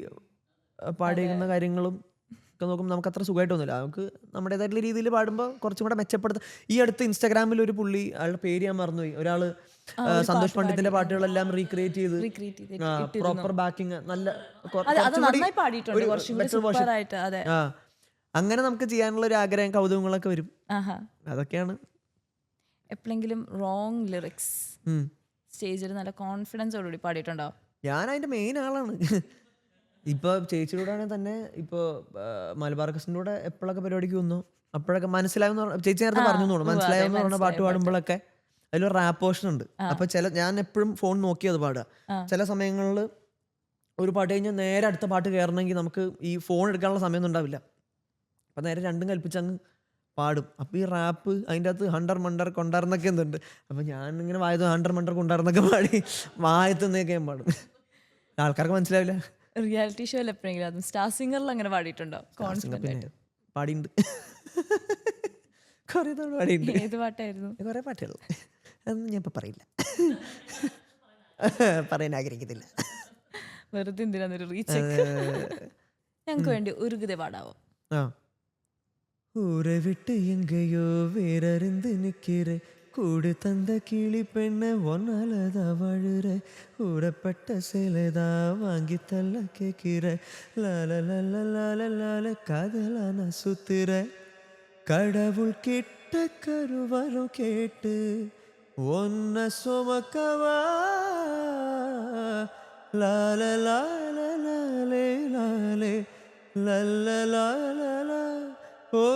പാടിയിരിക്കുന്ന കാര്യങ്ങളും ഒക്കെ നോക്കുമ്പോൾ നമുക്ക് അത്ര സുഖമായിട്ട് തോന്നില്ല. നമുക്ക് നമ്മുടേതായിട്ടുള്ള രീതിയിൽ പാടുമ്പോൾ കുറച്ചും കൂടെ മെച്ചപ്പെടുത്ത. ഈ അടുത്ത് ഇൻസ്റ്റാഗ്രാമിൽ ഒരു പുള്ളി, അയാളുടെ പേര് ഞാൻ മറന്നുപോയി, ഒരാള് സന്തോഷ് പണ്ഡിത്തിന്റെ പാട്ടുകളെല്ലാം റീക്രിയേറ്റ് ചെയ്ത് പ്രോപ്പർ ബാക്കിങ് നല്ല അങ്ങനെ നമുക്ക് ചെയ്യാനുള്ള ഒരു ആഗ്രഹം, കൗതുകങ്ങളൊക്കെ വരും. അതൊക്കെയാണ്. എപ്പോഴെങ്കിലും റോങ് ലിറിക്സ് സ്റ്റേജിൽ നല്ല കോൺഫിഡൻസോടുകൂടി പാടിയിട്ടുണ്ടോ? ഞാൻ അതിന്റെ മെയിൻ ആളാണ്. ഇപ്പൊ ചേച്ചിയുടെ ആണെങ്കിൽ തന്നെ ഇപ്പൊ മലബാർ കസിന്റെ കൂടെ എപ്പോഴൊക്കെ പരിപാടിക്ക് വന്നു അപ്പോഴൊക്കെ മനസ്സിലായെന്ന് ചേച്ചി നേരത്തെ പറഞ്ഞു തോന്നുന്നു, മനസ്സിലായെന്ന് പറഞ്ഞ പാട്ട് പാടുമ്പോഴൊക്കെ അതിലൊരു റാപ്പ് പോർഷൻ ഉണ്ട്. അപ്പൊ ഞാൻ എപ്പോഴും ഫോൺ നോക്കിയത് പാടുക. ചില സമയങ്ങളിൽ ഒരു പാട്ട് കഴിഞ്ഞാൽ നേരെ അടുത്ത പാട്ട് കയറണമെങ്കിൽ നമുക്ക് ഈ ഫോൺ എടുക്കാനുള്ള സമയമൊന്നും ഉണ്ടാവില്ല. അപ്പൊ നേരെ രണ്ടും കൽപ്പിച്ചങ്ങ് പാടും. അപ്പൊ ഈ റാപ്പ് അതിൻ്റെ അകത്ത് ഹണ്ടർ മണ്ടർ കൊണ്ടാർന്നൊക്കെ എന്തുണ്ട്. അപ്പൊ ഞാൻ ഇങ്ങനെ വായത് ഹണ്ടർ മണ്ടർ കൊണ്ടാർന്നൊക്കെ പാടി വായത്തുന്നൊക്കെ ഞാൻ പാടും. ആൾക്കാർക്ക് മനസ്സിലാവില്ല. റിയാലിറ്റി ഷോയിൽ എപ്പോഴെങ്കിലും അതും സ്റ്റാർ സിംഗറിൽ അങ്ങനെ പാടിയിട്ടുണ്ടോ? പാടിയുണ്ട്, കുറെ തവണ പാടിയുണ്ട്. ഏത് പാട്ടായിരുന്നു? കുറെ പാട്ടുകൾ, അതൊന്നും ഞാൻ ഇപ്പൊ പറയില്ല, പറയാൻ ആഗ്രഹിക്കുന്നില്ല. വെറുതെ എന്തിനാന്നൊരു റീച്ച്. ഞങ്ങൾക്ക് വേണ്ടി ഒരു ഗതി പാടാവോ? ஊரை விட்டு எங்கேயோ வேறறிந்து நிற்கிற கூடு தந்த கிளி பெண்ண ஒன்னாலதா வாழுற கூடப்பட்ட சேலைதா வாங்கி தள்ள கேட்கிற லால லால லால லால காதலா நான் சுத்துற கடவுள் கிட்ட கருவரம் கேட்டு ஒன்ன சுமக்கவா லால லால லாலே லாலே லல்ல லால ஓ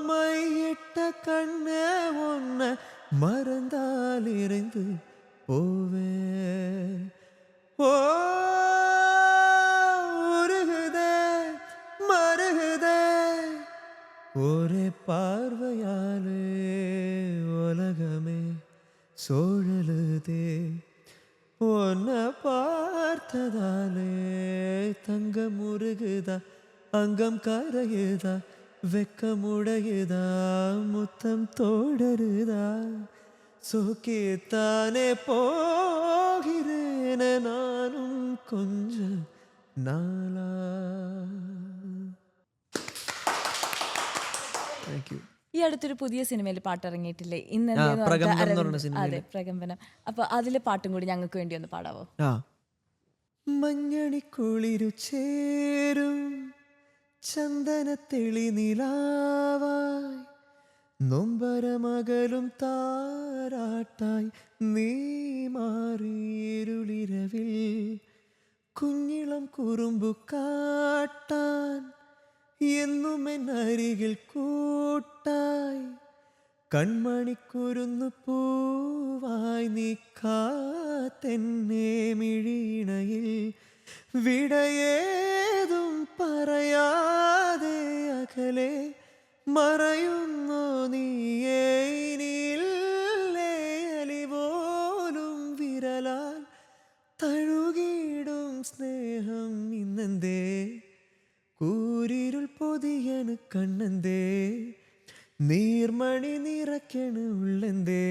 மையிட்ட கண்ணே ஒன்ன மறந்தால் இறைந்து போவே ஓ உருகுதே மருகுதே ஒரே பார்வையாலே உலகமே சோழலுதே ஒன்ன பார்த்ததாலே தங்கம் முருகுதா அங்கம் கரையுதா வெக்கமுடையுதா முத்தம் தோடருதா சோக்கித்தானே போகிறேன நானும் கொஞ்ச நாளா. Thank you. ഈ അടുത്തൊരു പുതിയ സിനിമയിൽ പാട്ട് ഇറങ്ങിയിട്ടില്ലേ? ഇന്ന് അതെ, പ്രകമ്പനം. അപ്പൊ അതിലെ പാട്ടും കൂടി ഞങ്ങൾക്ക് വേണ്ടി ഒന്ന് പാടാവോ? മഞ്ഞണിക്കുളിരു ചേരും ചന്ദന തെളിനിലാവായി നൊമ്പരമകലും താരാട്ടായി നീ മാറിയിരുളിരവിൽ കുഞ്ഞിളം കുറുമ്പു കാട്ടാൻ എന്നും എന്നരികിൽ കൂട്ടായി കൺമണിക്കുരുന്നു പൂവായി നീ കാത്തെന്നെ മിഴിയിണയിൽ വിടയേതും പറയാതെ അകലെ മറയുന്നു നീയേ ഇനിയില്ലേ അലിപോലും വിരലാൽ തഴുകിടും സ്നേഹം ഇന്നെന്തേ കൂരിരുൾ പൊതിയണ് കണ്ണെന്തേ നീർമണി നിറയ്ക്കണ് ഉള്ളെന്തേ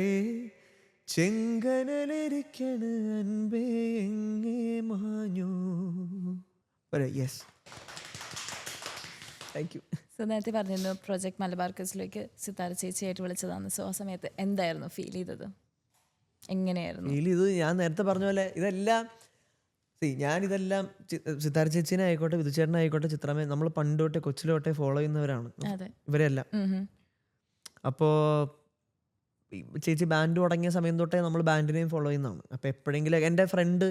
ചെങ്കനലരിക്കണ് അൻപേ എങ്ങേ മാഞ്ഞോ. Yes, thank you. സോ നേരത്തെ പറഞ്ഞിരുന്നു പ്രൊജക്ട് മലബാർക്കസിലേക്ക് സിത്താര ചേച്ചിയായിട്ട് വിളിച്ചതാണ്. സോ ആ സമയത്ത് എന്തായിരുന്നു ഫീൽ ചെയ്തത്? എങ്ങനെയായിരുന്നു? ഇത് ഞാൻ നേരത്തെ പറഞ്ഞ പോലെ ഇതെല്ലാം ഞാനിതെല്ലാം സിത്താര ചേച്ചീനെ ആയിക്കോട്ടെ, വിധുചേട്ടനെ ആയിക്കോട്ടെ, ചിത്രമേ, നമ്മൾ പണ്ട് തൊട്ടേ കൊച്ചിലെ തൊട്ടേ ഫോളോ ചെയ്യുന്നവരാണ് അതെ. ഇവരെല്ലാം. അപ്പോൾ ചേച്ചി ബാൻഡ് തുടങ്ങിയ സമയം തൊട്ടേ നമ്മൾ ബാൻഡിനെയും ഫോളോ ചെയ്യുന്നതാണ്. അപ്പോൾ എപ്പോഴെങ്കിലും എൻ്റെ ഫ്രണ്ട്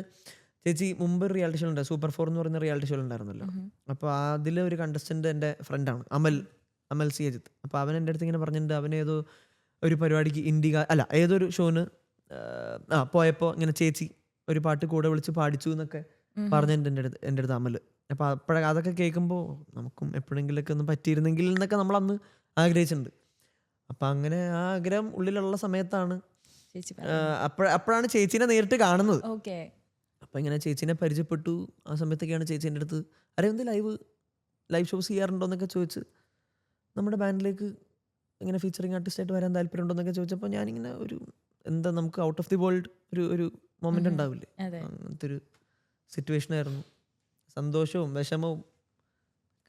ചേച്ചി മുമ്പ് ഒരു റിയാലിറ്റി ഷോ ഉണ്ട്, സൂപ്പർ 4 എന്ന് പറയുന്ന റിയാലിറ്റി ഷോ ഉണ്ടായിരുന്നല്ലോ. അപ്പോൾ അതിലെ ഒരു കണ്ടസ്റ്റന്റ് എൻ്റെ ഫ്രണ്ടാണ് അമൽ സി അജിത്ത്. അപ്പോൾ അവൻ എൻ്റെ അടുത്ത് ഇങ്ങനെ പറഞ്ഞിട്ടുണ്ട്, അവനേതോ ഒരു പരിപാടിക്ക് ഏതൊരു ഷോന് പോയപ്പോൾ ഇങ്ങനെ ചേച്ചി ഒരു പാട്ട് കൂടെ വിളിച്ച് പാടിച്ചു എന്നൊക്കെ പറഞ്ഞിട്ടുണ്ട് എൻ്റെ അടുത്ത് അമൽ. അപ്പോൾ അതൊക്കെ കേൾക്കുമ്പോൾ നമുക്കും എപ്പോഴെങ്കിലൊക്കെ ഒന്ന് പറ്റിയിരുന്നെങ്കിൽ എന്നൊക്കെ നമ്മൾ അന്ന് ആഗ്രഹിച്ചിട്ടുണ്ട്. അപ്പം അങ്ങനെ ആ ആഗ്രഹം ഉള്ളിലുള്ള സമയത്താണ് അപ്പോഴാണ് ചേച്ചീനെ നേരിട്ട് കാണുന്നത്. അപ്പം ഇങ്ങനെ ചേച്ചീനെ പരിചയപ്പെട്ടു. ആ സമയത്തൊക്കെയാണ് ചേച്ചി എൻ്റെ അടുത്ത് എന്ത് ലൈവ് ഷോസ് ചെയ്യാറുണ്ടോ എന്നൊക്കെ ചോദിച്ച്, നമ്മുടെ ബാൻഡിലേക്ക് ഇങ്ങനെ ഫീച്ചറിങ് ആർട്ടിസ്റ്റായിട്ട് വരാൻ താല്പര്യമുണ്ടോ എന്നൊക്കെ ചോദിച്ചപ്പോൾ ഞാനിങ്ങനെ നമുക്ക് ഔട്ട് ഓഫ് ദി വേൾഡ് ഒരു മൊമെൻ്റ് ഉണ്ടാവില്ലേ, അങ്ങനത്തെ ഒരു സിറ്റുവേഷൻ ആയിരുന്നു. സന്തോഷവും വിഷമവും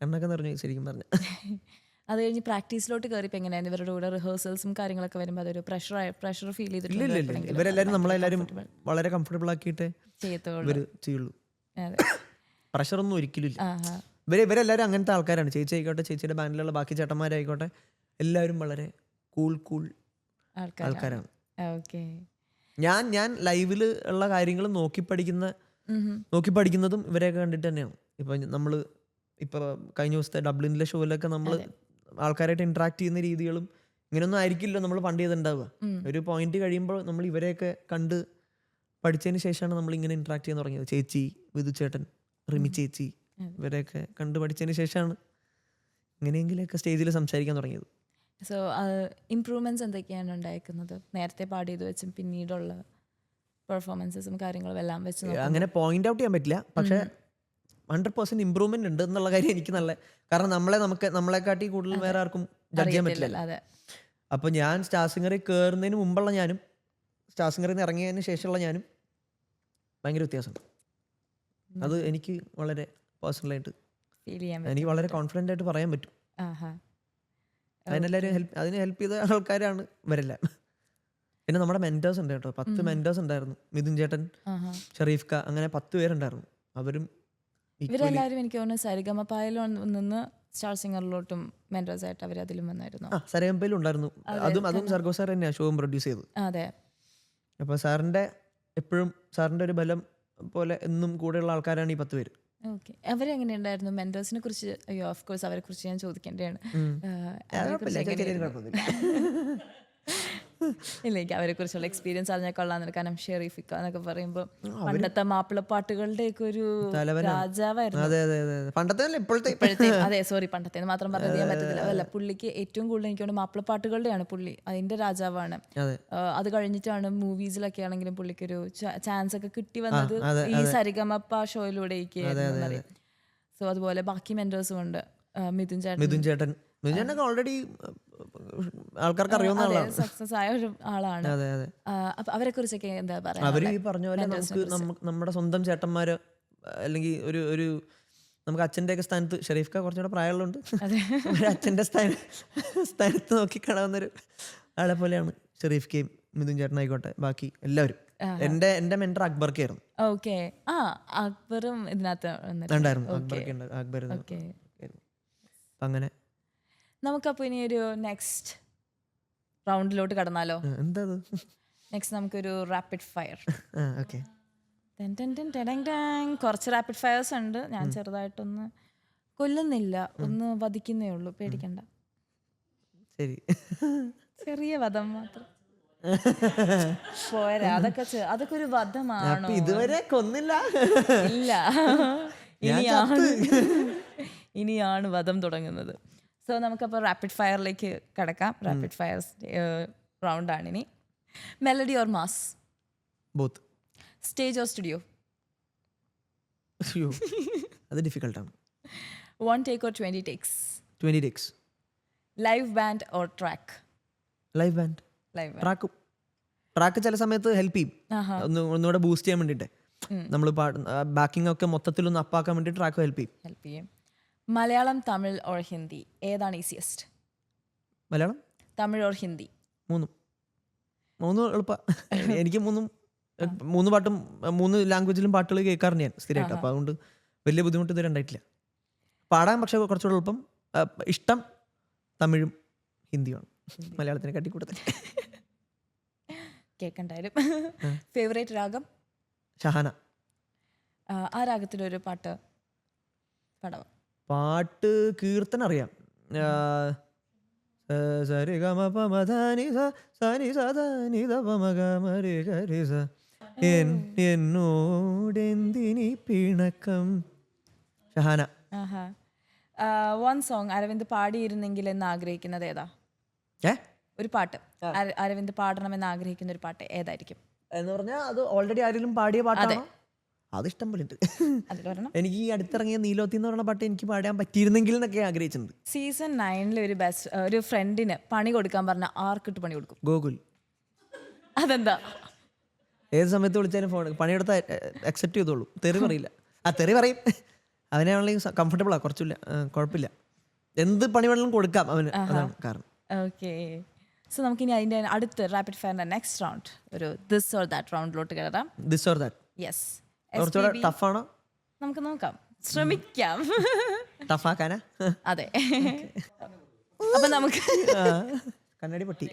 കണ്ണൊക്കെ നിറഞ്ഞു ശരിക്കും പറഞ്ഞ. അത് കഴിഞ്ഞ് പ്രാക്ടീസിലോട്ട് കയറിയപ്പോൾ എങ്ങനെയായിരുന്നു? ഇവരുടെ കൂടെ റിഹേഴ്സൽസും കാര്യങ്ങളൊക്കെ വരുമ്പോൾ അതൊരു പ്രഷർ ഫീൽ ചെയ്തിട്ടില്ല? ഇവരെല്ലാവരും നമ്മളെല്ലാവരും വളരെ കംഫർട്ടബിൾ ആക്കിയിട്ടേ ചെയ്യുള്ളൂ. പ്രഷറൊന്നും ഒരിക്കലും ഇല്ല. ഇവരെല്ലാവരും അങ്ങനത്തെ ആൾക്കാരാണ്. ചേച്ചി ആയിക്കോട്ടെ, ചേച്ചിയുടെ ബാൻഡിലുള്ള ബാക്കി ചേട്ടന്മാരായിക്കോട്ടെ, എല്ലാവരും വളരെ കൂൾ ആൾക്കാരാണ്. ഞാൻ ലൈവിൽ ഉള്ള കാര്യങ്ങൾ നോക്കി പഠിക്കുന്നതും ഇവരെയൊക്കെ കണ്ടിട്ട് തന്നെയാണ്. ഇപ്പൊ കഴിഞ്ഞ ദിവസത്തെ ഡബ്ലിനിലെ ഷോയിലൊക്കെ നമ്മൾ ആൾക്കാരായിട്ട് ഇന്ററാക്ട് ചെയ്യുന്ന രീതികളും ഇങ്ങനെയൊന്നും ആയിരിക്കില്ല നമ്മൾ പണ്ട് ചെയ്തിട്ടുണ്ടാവുക. ഒരു പോയിന്റ് കഴിയുമ്പോൾ നമ്മൾ ഇവരെയൊക്കെ കണ്ട് പഠിച്ചതിന് ശേഷമാണ് നമ്മൾ ഇങ്ങനെ ഇന്ററാക്ട് ചെയ്യാൻ തുടങ്ങിയത്. ചേച്ചി, വിധുചേട്ടൻ, റിമി ചേച്ചി, ഇവരെയൊക്കെ കണ്ട് പഠിച്ചതിന് ശേഷമാണ് ഇങ്ങനെയെങ്കിലൊക്കെ സ്റ്റേജിൽ സംസാരിക്കാൻ തുടങ്ങിയത്. സോ ഇംപ്രൂവ്മെന്റ്സ് എന്തൊക്കെയാണ് ഉണ്ടായിരിക്കുന്നത് നേരത്തെ പാടിയത് വെച്ചും പിന്നീടുള്ള പെർഫോമൻസസും കാര്യങ്ങളും എല്ലാം വെച്ച്? അങ്ങനെ പോയിന്റ് ഔട്ട് ചെയ്യാൻ പറ്റില്ല, പക്ഷേ 100% ഇമ്പ്രൂവ്മെന്റ് ഉണ്ട് എന്നുള്ള കാര്യം എനിക്ക് കാരണം നമ്മളെക്കാട്ടി കൂടുതൽ വേറെ ആർക്കും ജഡ്ജ് ചെയ്യാൻ പറ്റില്ല. അപ്പോൾ ഞാൻ സ്റ്റാർ സിംഗറിൽ കയറുന്നതിന് മുമ്പുള്ള ഞാനും സ്റ്റാർ സിംഗറിൽ നിന്ന് ഇറങ്ങിയതിന് ശേഷമുള്ള ഞാനും ഭയങ്കര വ്യത്യാസമുണ്ട്. അത് എനിക്ക് വളരെ പേഴ്സണലായിട്ട് എനിക്ക് വളരെ കോൺഫിഡൻ്റ് ആയിട്ട് പറയാൻ പറ്റും. അതിന് ഹെൽപ്പ് ചെയ്ത ആൾക്കാരാണ് ഇവരെല്ലാം. പിന്നെ നമ്മുടെ മെന്റേഴ്സ് ഉണ്ട് കേട്ടോ, 10 മെന്റേഴ്സ് ഉണ്ടായിരുന്നു. മിഥുൻ ചേട്ടൻ, ഷെറീഫ് ക, അങ്ങനെ 10 പേരുണ്ടായിരുന്നു. അവരും ഇവരെല്ലാവരും എനിക്ക് തോന്നുന്നു സരിഗമപയിൽ നിന്ന് സ്റ്റാർ സിംഗറിലോട്ടും മെന്റേഴ്സ് ആയിട്ട് അവർ അതിലും വന്നായിരുന്നു. സരിഗമപയിലും ഉണ്ടായിരുന്നു. അതും സർഗോ സാർ തന്നെയാണ് ഷോയും പ്രൊഡ്യൂസ് ചെയ്തത്. അതെ. അപ്പോൾ സാറിന്റെ ഒരു ബലം പോലെ എന്നും കൂടെയുള്ള ആൾക്കാരാണ് ഈ 10 പേര്. ഓക്കെ. അവരെങ്ങനെയുണ്ടായിരുന്നു മെന്റേഴ്സിനെ കുറിച്ച്? അയ്യോ, ഓഫ് കോഴ്സ് അവരെ കുറിച്ച് ഞാൻ ചോദിക്കേണ്ടതാണ്. ഇല്ല, എനിക്ക് അവരെ കുറിച്ചുള്ള എക്സ്പീരിയൻസ് അറിഞ്ഞാൽ കൊള്ളാന്ന്. കാരണം ഷെറീഫിക്ക എന്നൊക്കെ പറയുമ്പോൾ പണ്ടത്തെ മാപ്പിളപ്പാട്ടുകളുടെ ഒക്കെ ഒരു രാജാവായിരുന്നു. അതെ, സോറി, പണ്ടത്തെ മാത്രം പറഞ്ഞു ചെയ്യാൻ പറ്റത്തില്ല. അതല്ല, പുള്ളിക്ക് ഏറ്റവും കൂടുതൽ എനിക്ക് തോന്നുന്നു മാപ്പിളപ്പാട്ടുകളുടെയാണ് പുള്ളി അതിന്റെ രാജാവാണ്. അത് കഴിഞ്ഞിട്ടാണ് മൂവീസിലൊക്കെ ആണെങ്കിലും പുള്ളിക്കൊരു ചാൻസ് ഒക്കെ കിട്ടി വന്നത് ഈ സരിഗമപ്പ ഷോയിലൂടെയൊക്കെ. സോ അതുപോലെ ബാക്കി മെന്റേഴ്സും ഉണ്ട്. മിഥുൻ ചേട്ടൻ ഓൾറെഡി ആൾക്കാർക്ക് അറിയാവുന്ന സക്സസ് ആയ ഒരു ആളാണ്. അവരെ കുറിച്ചൊക്കെ എന്താ പറയാ? അവര് ഈ പറഞ്ഞ പോലെ നമ്മുടെ സ്വന്തം ചേട്ടന്മാര്, അല്ലെങ്കിൽ ഒരു നമുക്ക് അച്ഛൻ്റെ ഒക്കെ സ്ഥാനത്ത്, ഷെറീഫ്ക്ക കുറച്ചുകൂടെ പ്രായമുള്ളതുകൊണ്ട് അച്ഛൻ്റെ സ്ഥാനത്ത് നോക്കി കാണാവുന്നൊരു ആളെ പോലെയാണ് ഷെറീഫ്ക്കയും മിഥുൻ ചേട്ടനായിക്കോട്ടെ ബാക്കി എല്ലാവരും. എന്റെ മെന്റർ അക്ബർക്കായിരുന്നു. ഓക്കെ. അക്ബറും ഇതിനകത്ത് ഉണ്ടായിരുന്നു. അങ്ങനെ നമുക്കപ്പോൾ ഇനി ഒരു നെക്സ്റ്റ് റൗണ്ടിലോട്ട് കടന്നാലോ? എന്താ നെക്സ്റ്റ് നമുക്കൊരു റാപ്പിഡ് ഫയർ. ഓക്കെ. കുറച്ച് റാപ്പിഡ് ഫയർസ് ഉണ്ട്. ഞാൻ ചെറുതായിട്ടൊന്ന് കൊല്ലുന്നില്ല, ഒന്ന് വധിക്കുന്നേ ഉള്ളൂ, പേടിക്കണ്ട. ശരി, ചെറിയ വധം മാത്രം പോരാ. അതൊക്കെ ഒരു വധമാണോ? ഇതുവരെ കൊന്നില്ല. ഇല്ല, ഇനിയാണ് വധം തുടങ്ങുന്നത്. സോ നമുക്കപ്പോൾ റാപ്പിഡ് ഫയറിലേക്ക് കിടക്കാം. റാപ്പിഡ് ഫയർ റൗണ്ടാണ് ഇനി. Melody or mass? Both. Stage or studio? അത് ഡിഫിക്കൽട്ടാണ്. 1 take or 20 takes? 20 takes. Live band or track? Live band. Track ചില സമയത്ത് ഹെൽപ്പ് ചെയ്യും, ഒന്നുകൂടെ ബൂസ്റ്റ് ചെയ്യാൻ വേണ്ടിയിട്ട്. നമ്മൾ ബാക്കിംഗ് ഒക്കെ മൊത്തത്തിലൊന്ന് അപ്പാക്കാൻ വേണ്ടി ട്രാക്ക് ഹെൽപ്പ് ചെയ്യും. മലയാളം, തമിഴ് ഓർ ഹിന്ദി ഏതാണ് ഈസിയസ്റ്റ്? മലയാളം, തമിഴ് ഓർ ഹിന്ദി? മൂന്നും എളുപ്പ. എനിക്ക് മൂന്ന് പാട്ടും 3 ലാംഗ്വേജിലും പാട്ടുകൾ കേൾക്കാറുണ്ട് ഞാൻ സ്ഥിരമായിട്ട്. അപ്പോൾ അതുകൊണ്ട് വലിയ ബുദ്ധിമുട്ട് ഇതുവരെ ഉണ്ടായിട്ടില്ല. പാടാൻ പക്ഷേ കുറച്ചുകൂടെ എളുപ്പം. ഇഷ്ടം തമിഴും ഹിന്ദിയുമാണ്, മലയാളത്തിനെ കാട്ടി കൂടുതൽ. കേൾക്കണ്ടായാലും. ഫേവറേറ്റ് രാഗം? ഷഹാന. ആ രാഗത്തിലൊരു പാട്ട് പാടാം. പാട്ട് കീർത്തന അറിയാം. സരി ഗമ പമ ധനി സ സനി സ ധനി ധ പമ ഗമ രി ഗരി സ എന്നോടെന്തിനി പിണക്കം. ഷഹാന. വൺ സോങ് അരവിന്ദ് പാടിയിരുന്നെങ്കിൽ എന്ന് ആഗ്രഹിക്കുന്നത് ഏതാ? ഒരു പാട്ട് അരവിന്ദ് പാടണമെന്ന് ആഗ്രഹിക്കുന്ന ഒരു പാട്ട് ഏതായിരിക്കും? എന്ന് പറഞ്ഞാൽ അത് ഓൾറെഡി ആരെങ്കിലും പാടിയ പാട്ടാണോ? അത് ഇഷ്ടം പോലെ ഉണ്ട്. എനിക്ക് ഈ അടുത്തിറങ്ങിയ നീലോത്തി എന്ന് പറയുന്ന പാട്ട് എനിക്ക് പാടാൻ പറ്റിയിരുന്നെങ്കിൽ എന്നൊക്കെ ആഗ്രഹിച്ചിട്ടുണ്ട്. സീസൺ 9 ഒരു ഫ്രണ്ടിന് പണി കൊടുക്കാൻ പറഞ്ഞ ആർക്കിട്ട് പണി കൊടുക്കും? ഗോകുൽ. അതെന്താ? ഏത് സമയത്ത് വിളിച്ചാലും ഫോൺ പണിയെടുത്ത അക്സെപ്റ്റ് ചെയ്തോളൂ. തെറി പറയില്ല. തെറി പറയും. അവനാണെങ്കിൽ കംഫർട്ടബിളാണ്, കുറച്ചില്ല, കുഴപ്പമില്ല. എന്ത് പണി വേണമെങ്കിലും കൊടുക്കാം അവന്. അതാണ് കാരണം. ഓക്കെ, സോ നമുക്കിനി അതിൻ്റെ അടുത്ത് റാപ്പിഡ് ഫയറിൻ്റെ നെക്സ്റ്റ് റൗണ്ട് ഒരു ദിസ് ഓർ ദാറ്റ് റൗണ്ടിലോട്ട് കയറാം. This or that. യെസ്. കുറച്ചുകൂടെ ടഫാണോ? നമുക്ക് നോക്കാം, ശ്രമിക്കാം. ടഫാക്കാനാ? അതെ. അപ്പൊ നമുക്ക് കണ്ണാടി പൊട്ടി.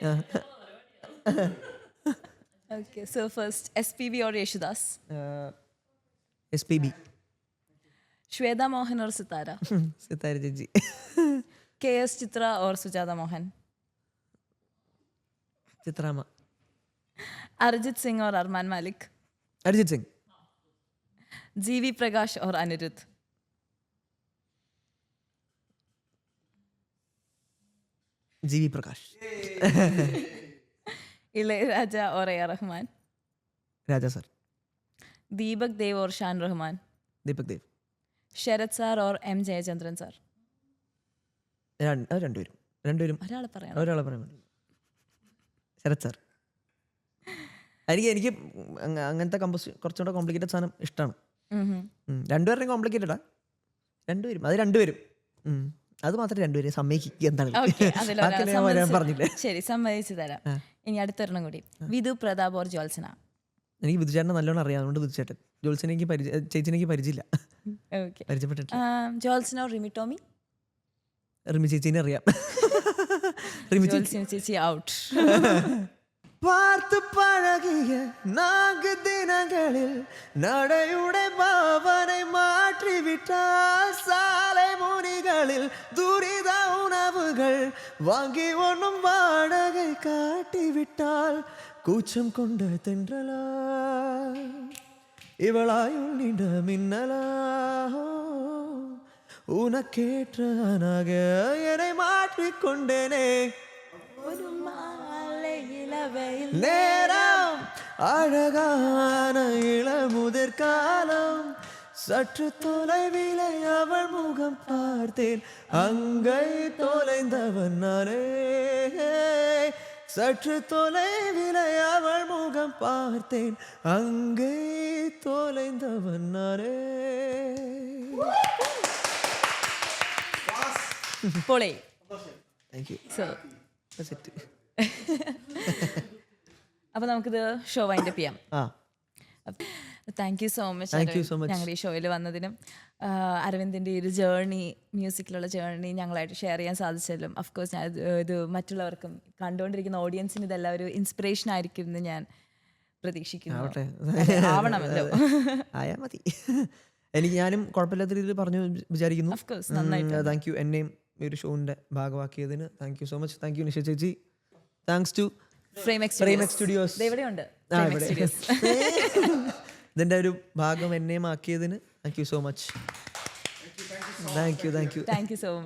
Okay, so first SPB or Yesudas? SPB. Shweta Mohan or Sithara? Sithara ചേച്ചി. KS Chithra or Sujatha Mohan? ചിത്രാമ്മ. Arijit Singh or Armaan Malik? Arijit Singh. GV Prakash or Anirudh? GV Prakash. Ilaiyaraaja or AR Rahman? Raja sir. Deepak Dev or Shaan Rahman? Deepak Dev. Sharreth sir or M Jayachandran sir? രണ്ടുപേരും ഒരാളെ പറയാം. ഒരാളെ പറയാൻ പറ്റില്ല. ശരത് സാർ. എനിക്ക് അങ്ങനത്തെ കുറച്ചുകൂടെ കോംപ്ലിക്കേറ്റഡ് സാധനം ഇഷ്ടമാണ്. രണ്ടുപേരുടെയും കോംപ്ലിക്കേറ്റഡാ. രണ്ടുപേരും അത് മാത്രമേ രണ്ടുപേരും സമ്മതിക്കുക. എന്താണ് പറഞ്ഞില്ലേ? ശരി, സമ്മതിച്ചു തരാം. ഇനി അടുത്തൊരെണ്ണം കൂടി. വിധു പ്രതാപ് ഓർ ജ്യോത്സന? എനിക്ക് വിധുചേട്ടനെ നല്ലോണം അറിയാം, അതുകൊണ്ട് വിധുചേട്ടൻ. ജ്യോത്സന ചേച്ചിനെനിക്ക് പരിചയമില്ല, പരിചയപ്പെട്ടിട്ടില്ല. ജ്യോത്സന ഓർ റിമി ടോമി? റിമി ചേച്ചിനെ അറിയാം. ചേച്ചി ഔട്ട്. பார்த்து பழகிய 4 தினங்களில் நடையுடை பாவனை மாற்றிவிட்டால் சாலை முனிகளில் துரித உணவுகள் வாங்கி ஒன்றும் வாடகை காட்டிவிட்டால் கூச்சம் கொண்ட தென்றலா இவளாயுள்ளிட மின்னலா உனக்கேற்றானாக என்னை மாற்றிக்கொண்டேனே நேரம் அழகான இளமுதிர்காலம் சற்று தொலைவிலை அவள் முகம் பார்த்தேன் அங்கை தொலைந்தவன் நானே சற்று தொலைவிலை அவள் முகம் பார்த்தேன் அங்கை தொலைந்தவன் நானே. പൊളി. Thank you. So set. അപ്പൊ നമുക്കിത് ഷോ വൈൻഡപ്പ് ചെയ്യാം. താങ്ക് യു സോ മച്ച് ഞങ്ങളുടെ ഈ ഷോയിൽ വന്നതിനും അരവിന്ദിൻ്റെ ഈ ഒരു ജേർണി, മ്യൂസിക്കിലുള്ള ജേർണി ഞങ്ങളായിട്ട് ഷെയർ ചെയ്യാൻ സാധിച്ചല്ലോ. അഫ്കോഴ്സ് ഞാൻ ഇത് മറ്റുള്ളവർക്കും കണ്ടുകൊണ്ടിരിക്കുന്ന ഓഡിയൻസിന് ഇതെല്ലാം ഒരു ഇൻസ്പിറേഷൻ ആയിരിക്കും എന്ന് ഞാൻ പ്രതീക്ഷിക്കുന്നു. ആവണമല്ലോ. ആയാ മതി. ഞാനും കുഴപ്പമില്ലാത്ത രീതിയിൽ പറഞ്ഞു വിചാരിക്കുന്നു. താങ്ക് യു എന്നെയും ഈ ഒരു ഷോന്റെ ഭാഗമാക്കിയതിന്. Thank you so much. Thank you Nisha ചേച്ചി. Thanks to Framex studios. ഇതിന്റെ ഒരു ഭാഗം എന്നെയും ആക്കിയതിന് thank you so much. Thank you so much.